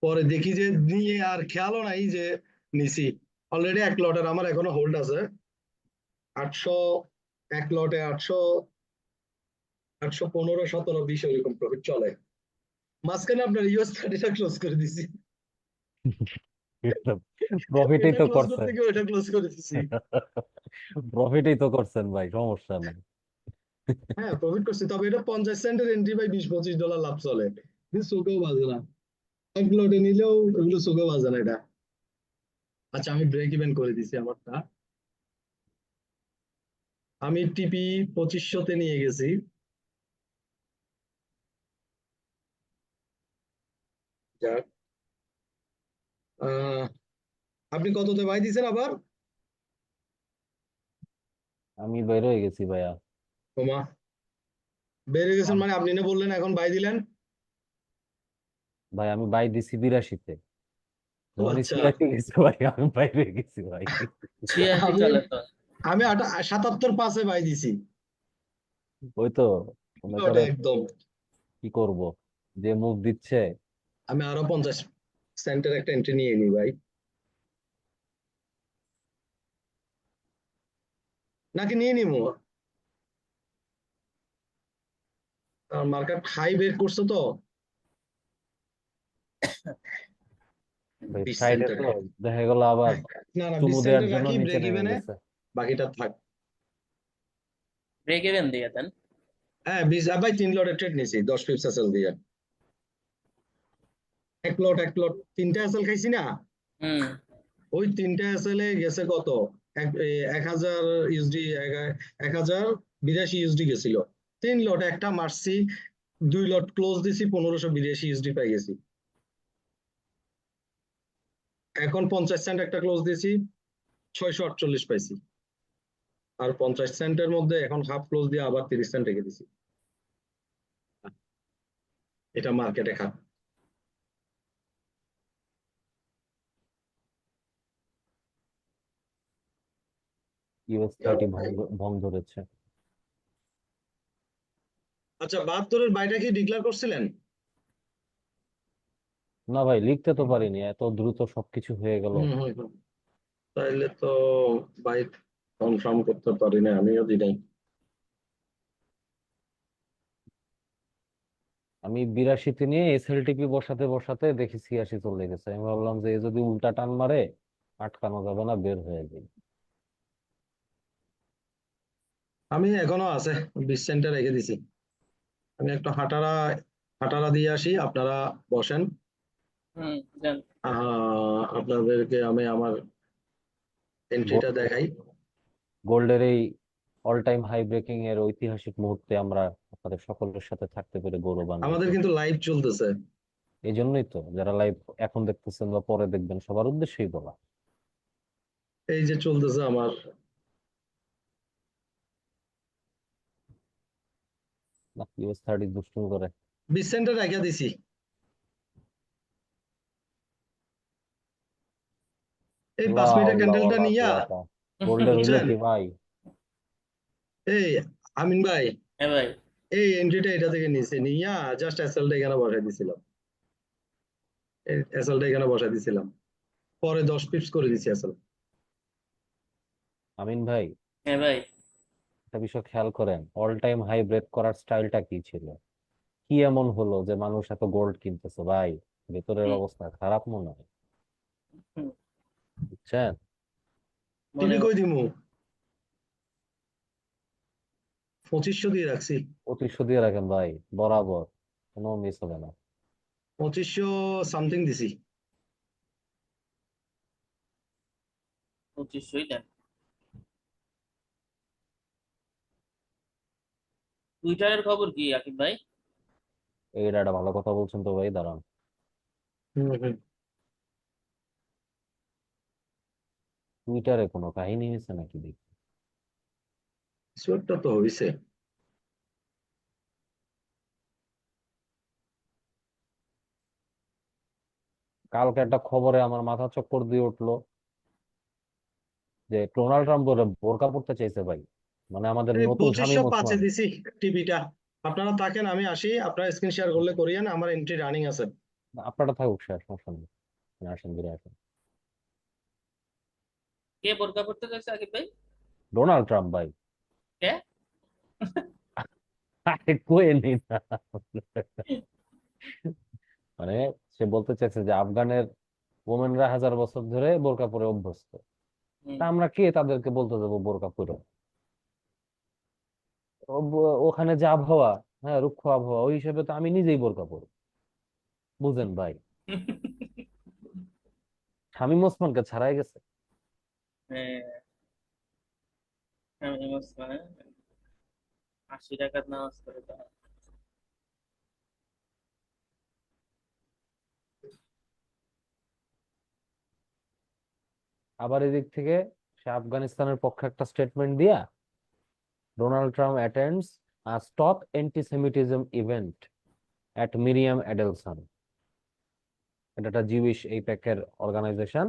পরে দেখি যে নিয়ে আর খেয়ালও নাই যে নিছি। অলরেডি 1 লটের আমার এখনো হোল্ড আছে। 800 এক লটে 800 815 17 20 এরকম প্রফিট চলে। মাঝখানে আপনার US 30টা ক্লোজ করে দিছি, প্রফিটই এটা তো ক্লোজ করছেন, করতে গিয়ে ওটা ক্লোজ করে দিছি। প্রফিটই তো করছেন ভাই, সমস্যা নেই। হ্যাঁ প্রফিট করছি, তবে এটা 50 সেন্টের এন্ট্রি ভাই, $20-25 লাভ চলে, কিন্তু চোখেও বাজে না, এক লটে নিলেও এগুলো চোখেও বাজে না এটা। আচ্ছা আমি ব্রেক ইভেন করে দিছি আমারটা, আমি টিপি 2500-তে নিয়ে গেছি। যাক, আহ, আপনি কততে বাই দিছেন আবার? আমি বের হয়ে গেছি ভাইয়া। ওমা, বেড়ে গেছেন মানে? আপনি না বললেন এখন বাই দিলেন? ভাই আমি বাই দিছি 82-তে, ও যখনই আচ্ছা, 86 গেছে ভাই আমি বাইরে গেছি ভাই। 86 আমি চলে তো। আমি 77-5-এ বাই দিছি, ওই তো মনে ওটা করেন একদম। কি করব, যে মুখ দিচ্ছে। আমি আরো 50 সেন্টের একটা এন্ট্রি নিয়ে নিই ভাই, নাকি নিয়ে নিবো? মার্কেট হাই বের করছে তো, ভাই 20 ফ্রাইডে সেন্টের। তো দেখা গেল আবার না না, চুমু 20 দেওয়ার সেন্টের জন্য রাখি নিচে ব্রেক নেমে ইভেনে, গেছে। বাকিটা থাক। ব্রেক ইভেন দিয়ে দেন। হ্যাঁ 20 ভাই 3 লটের ট্রেড নিছি 10 পিপস এসএল দিয়ে, এক লট 3টা এসএল খাইছি না, হুম। ওই 3টা এসএল এ গেছে কত, 1000 ইউএসডি, 1082 গেছিল, 3 লটে একটা মারছি, 2 লট ক্লোজ দিছি, 1582 ইউএসডি পাই গেছি। এখন 50 সেন্ট একটা ক্লোজ দিছি, 648 পাইছি, আর 50 সেন্টের মধ্যে এখন হাফ ক্লোজ দিয়ে আবার 30 সেন্ট রেখে দিছি। এটা মার্কেটে খারাপ। US 30 ভং ধরেছে। আচ্ছা 72-এর বাইটা কি ডিক্লেয়ার করছিলেন? না ভাই লিখতে তো পারিনি, এত দ্রুত সবকিছু হয়ে গেল। হম হম হম, তাইলে তো বাই কনফার্ম করতে পারি না, আমিও দিই নাই। আমি 82-তে নিয়ে SLTP বসাতে বসাতে দেখি 86 চলে গেছে, আমি ভাবলাম যে এ যদি উল্টা টান মারে আটকানো যাবে না, বের হয়ে যাই। আমি এখনো আছে, 20 সেন্টে রেখে দিছি। আমি একটু হাঁটারা হাঁটারা দিয়ে আসি, আপনারা বসেন। হুম, দেন। আপনাদেরকে আমি আমার এন্ট্রিটা দেখাই। গোল্ডের এই অল টাইম হাই ব্রেকিং এর ঐতিহাসিক মুহূর্তে আমরা আপনাদের সকলের সাথে থাকতে পেরে গৌরবান্বিত। আমাদের কিন্তু লাইভ চলতেছে, এই জন্যই তো যারা লাইভ এখন দেখতেছেন বা পরে দেখবেন সবার উদ্দেশ্যেই বলা। এই যে চলতেছে আমার। না US 30 দুষ্টুমি করে। 20 সেন্টে রেখে দিছি, এই 5 মিনিটের লাউ ক্যান্ডেলটা লাওয়ালা নিয়া, কুয়াটা গোল্ডের হইলো বুঝছেন? কি ভাই? এই আমিন ভাই, হ্যাঁ ভাই। এই এন্ট্রিটা এটা থেকে নিচে নিয়া জাস্ট এসএলটা এখানে বসাই দিছিলাম, এসএলটা এখানে বসাই দিছিলাম, পরে 10 পিপস করে দিছি এসএল। আমিন ভাই হ্যাঁ ভাই। একটা বিষয় খেয়াল করেন, অল টাইম হাই ব্রেক করার স্টাইলটা কি ছিল? কি এমন হলো যে মানুষ এত গোল্ড কিনতেছে ভাই? ভেতরের হুম, অবস্থা খারাপ মনে হয়, হুম, বুঝছেন? মনে টিভি কই হয়। দিমু, 2500 দিয়ে রাখছি, 2500 দিয়ে রাখেন ভাই, বরাবর, কোনো মিস হবে না। 2500 সামথিং দিছি। 2500 দেন। টুইটারের খবর কি আকিব ভাই? এইটা একটা ভালো কথা বলছেন তো ভাই, দাঁড়ান। হম হম, টুইটারে কোনো কাহিনী হয়েছে নাকি দেখি। কিছু একটা তো হয়েছে। কালকে একটা খবরে আমার মাথা চক্কর দিয়ে উঠলো যে ডোনাল্ড ট্রাম্প বোরকা পড়তে চাইছে ভাই, মানে আমাদের এই নতুন শামীম 2505-এ ওসমান। দিছি টিভিটা, আপনারা থাকেন, আমি আসি, আপনারা স্ক্রিন শেয়ার করলে করিয়েন, আমার এন্ট্রি রানিং আছে। আপনারা থাকুক স্যার, সমস্যা নেই, আপনি আসেন ঘুরে আসেন। কে বোরকা পড়তে চাইছে আকিব ভাই? ডোনাল্ড ট্রাম্প ভাই। কে? আরে কোয়েন না। মানে সে বলতে চাইছে যে আফগানের ওমেনরা 1000 বছর ধরে বোরকা পরে অভ্যস্ত, হুম। তা আমরা কে তাদেরকে বলতে দেবো বোরকা পরে? ওখানে যে আবহাওয়া, হ্যাঁ রুক্ষ আবহাওয়া, ওই হিসেবে তো আমি নিজেই বোরকা পরি। বুঝেন ভাই, শামীম ওসমানকে ছাড়াই গেছে। হ্যাঁ, আমি মুসলমান, 80 টাকার নামাজ পড়ে তো। আবার এদিক থেকে সে আফগানিস্তানের পক্ষে একটা স্টেটমেন্ট দিয়া, Donald Trump attends a stop antisemitism event at Miriam Adelson. এটা একটা জিউইশ এই প্যাকের অর্গানাইজেশন।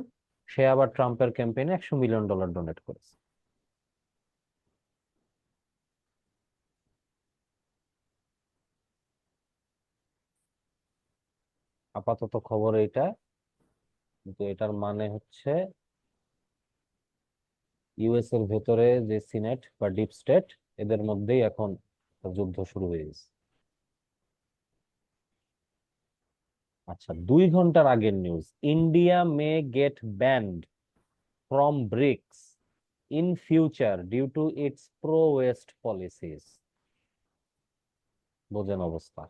সে আবার ট্রাম্পের ক্যাম্পেইনে $100 মিলিয়ন ডোনেট করেছে। আপাতত খবর এইটা, কিন্তু এটার মানে হচ্ছে ইউএস এর ভেতরে যে সিনেট বা ডিপ স্টেট, এদের মধ্যেই এখন একটা যুদ্ধ শুরু হয়ে গেছে। আচ্ছা, 2 ঘন্টার আগের news, India may get banned from BRICS in future due to its pro west policies. বোঝেন অবস্থা।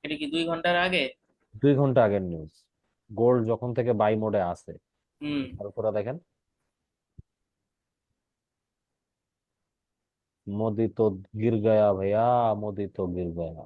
এটা কি 2 ঘন্টার আগে? 2 ঘন্টা আগের নিউজ। গোল্ড যখন থেকে বাই মোডে আছে, হুম। তারপরে দেখেন मोदी तो गिर गया भैया, मोदी तो गिर गया।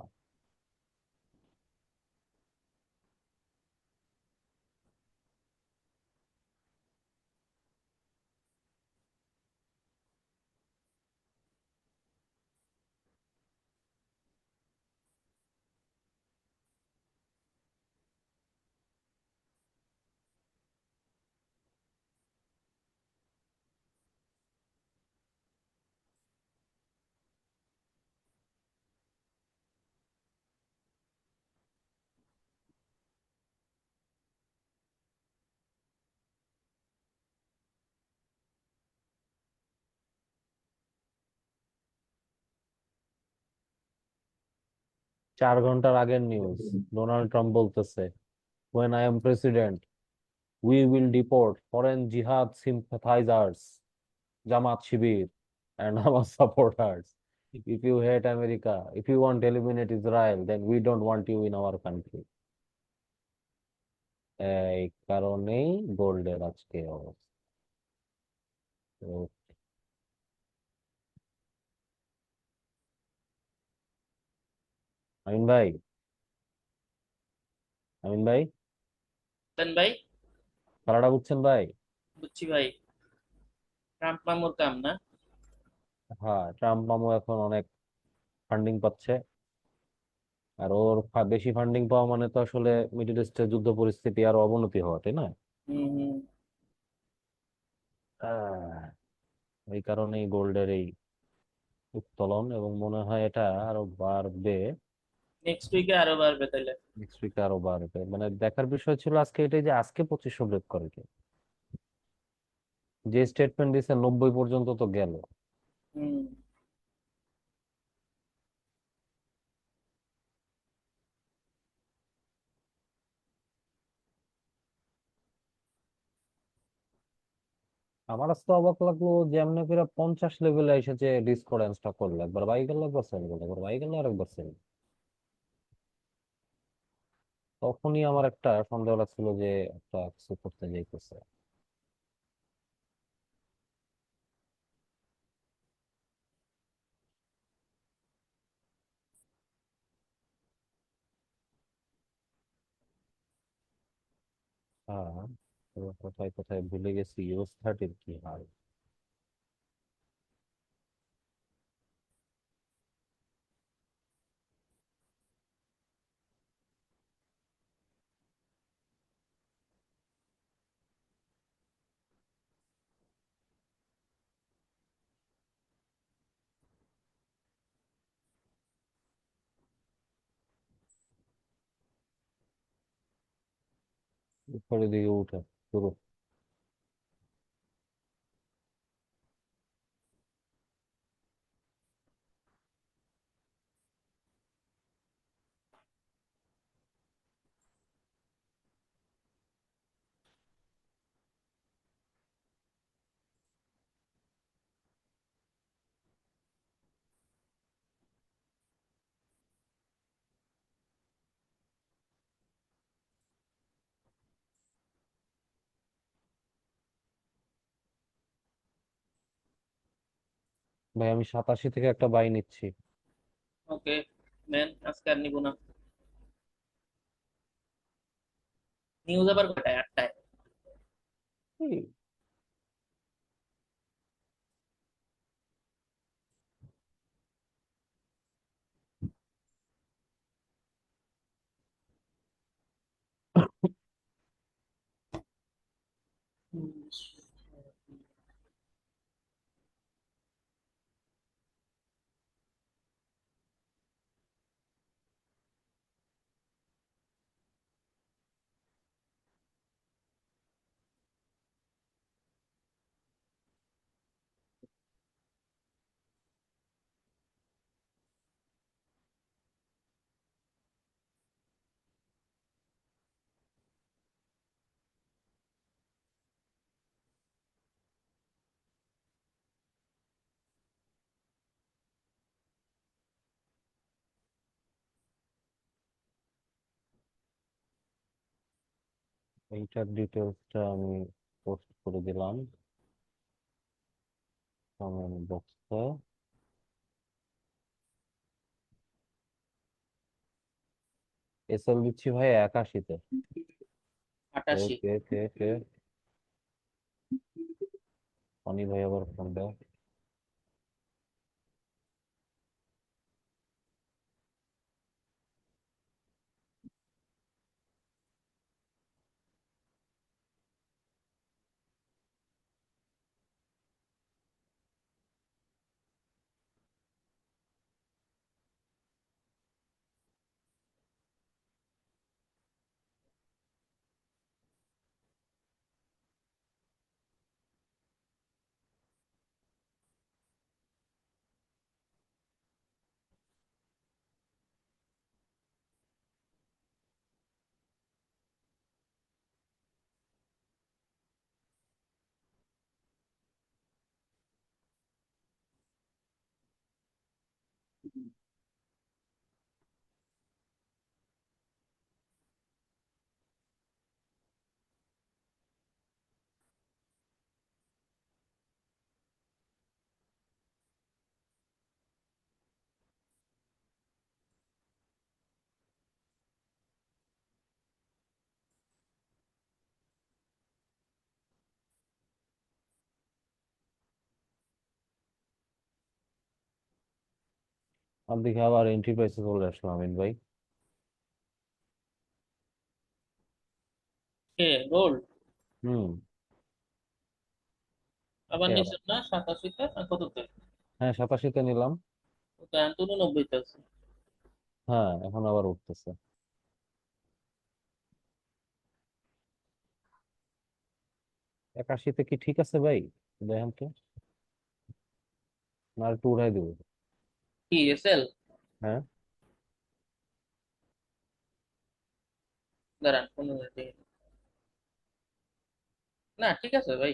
4 ঘন্টার আগের নিউজ, ডোনাল্ড ট্রাম্প বলতেছে, when I am president we will deport foreign jihad sympathizers, Jamaat Shibir and our supporters. If you hate America, if you want to eliminate Israel, then we don't want you in our country. এই কারণেই গোল্ডের আজকে অবস্থা। তো আমিন ভাই, আমিন ভাই, দেন ভাই। খেলাটা বুঝছেন ভাই? বুঝছি ভাই। ট্রাম্প মামুর কাম না। হ্যাঁ, ট্রাম্প মামু এখন অনেক ফান্ডিং পাচ্ছে। আর ওর বেশি ফান্ডিং পাওয়া মানে তো আসলে মিডল ইস্টের যুদ্ধ পরিস্থিতি আরো অবনতি হওয়া, তাই না? হুম হুম। এই কারণেই গোল্ডের এই উত্তোলন, এবং মনে হয় এটা আরো বাড়বে। নেক্সট উইকে আরো বাড়বে তাহলে। নেক্সট উইকে আরো বাড়বে, মানে দেখার বিষয় ছিল আজকে এটাই যে আজকে 2500 ব্রেক করে কি। যে স্টেটমেন্ট দিছে 90 পর্যন্ত তো গেল। হুম। আমার আজকে অবাক লাগলো যে এমনি করে 50 লেভেলে এসেছে ডিসকর্ডেন্সটা করলো, একবার বাই গেল, একবার সেল গেল, একবার বাই গেল, আর একবার সেল। তখনই আমার একটা সন্দেহ লাগছিল যে একটা কিছু করতে যাইতেছে। হ্যাঁ, এবার কোথায় কোথায় ভুলে গেছি ইউএস 30 কি হাল। উপরের দিকে উঠে শুরু। ভাই আমি 87 থেকে একটা বাই নিচ্ছি। ওকে ম্যান, আজকে আর নিব না। নিউজ আবার কটায়? 8টায়? এই, এইটার ডিটেলসটা আমি পোস্ট করে দিলাম কমেন্ট বক্সে। এসএল দিচ্ছি ভাই 81-তে। 88? কে কে কে অনি ভাই আবার ফোন দেয়। আর দেখি আবার এন্ট্রি প্রাইসে চলে আসলো আমিন ভাই। কে গোল্ড হুম। আবার এ আবার- নিছেন না 87তে না কততে? হ্যাঁ 87-তে নিলাম। ও তো এখন তো 89-তে আছে। হ্যাঁ এখন আবার উঠতেছে। 81-তে কি ঠিক আছে ভাই? দেখেন তো, না একটু উড়াই দিব। কি এসএল? হ্যাঁ দাঁড়ান 15 মিনিট। না ঠিক আছে ভাই।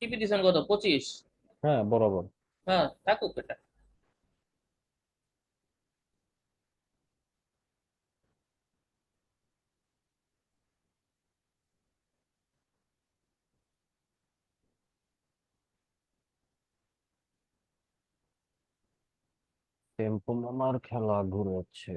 টিপি দিছেন কত? 25? হ্যাঁ বরাবর। হ্যাঁ থাকুক এটা। টেম্পো মামার খেলা ঘুরেছে।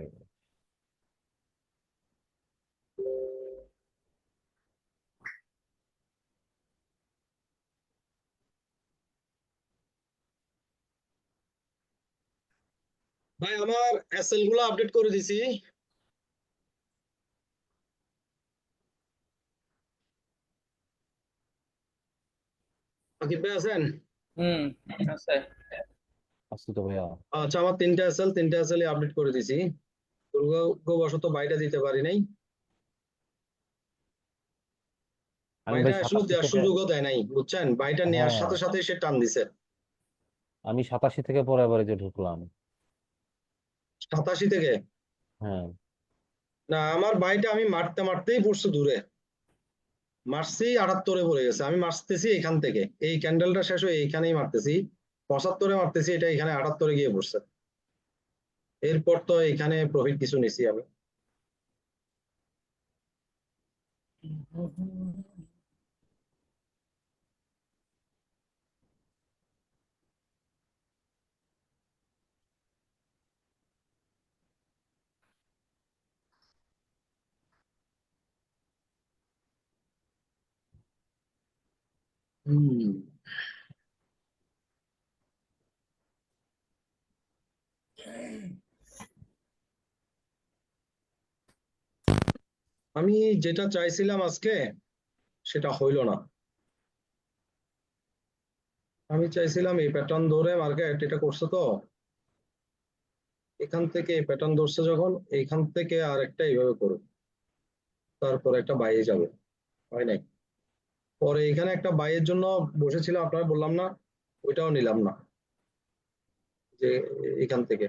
ভাই আমার এসএল গুলো আপডেট করে দিছি। আকিব ভাই আছেন? হুম আছে। আসছি তো ভাইয়া। আচ্ছা, আমার তিনটা এসএল আপডেট করে দিছি। দুর্ভাগ্যবশত বাইটা দিতে পারি নাই। আমি বাইটা ভাই আসলে 87 দেওয়ার থেকে। সুযোগও দেয় নাই, বুঝছেন? বাইটা নেওয়ার হ্যাঁ সাথে সাথে সে টান দিছে। আমি 87 থেকে পরে আবার এই যে ঢুকলাম। 87 থেকে? হ্যাঁ না, আমার বাইটা আমি মারতে মারতেই পড়ছে দূরে। মারছি 78-এ পড়ে গেছে। আমি মারতেছি এখান থেকে, এই ক্যান্ডেলটা শেষ হয়ে এইখানেই মারতেছি। 75-এ মারতেছি, এটা এখানে 78-এ গিয়ে পড়ছে। এরপর তো এখানে প্রফিট কিছু নিছি আমি। হুম আমি যেটা চাইছিলাম আজকে সেটা হইল না। আমি চাইছিলাম এই প্যাটার্ন ধরে মার্কেট এটা করছে, তো এখান থেকে এই প্যাটার্ন ধরছে যখন এইখান থেকে আর একটা এইভাবে করবে, তারপর একটা বাইরে যাবে, হয় নাই। পরে এখানে একটা বাইয়ের জন্য বসেছিলাম, আপনারা বললাম না, ওইটাও নিলাম না, যে এখান থেকে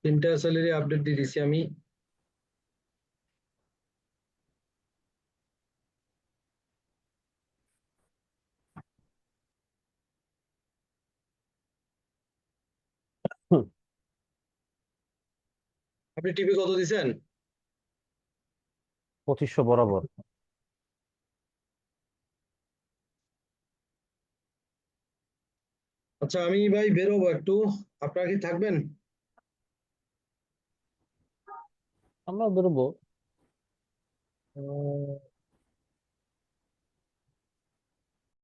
তিনটা স্যালারি আপডেট দিয়ে দিছি আমি। হুম। আপনি টিপি কত দিছেন? 2500 বরাবর। আচ্ছা আমি ভাই বেরোবো একটু, আপনারা কি থাকবেন? আমরা বেরোবো।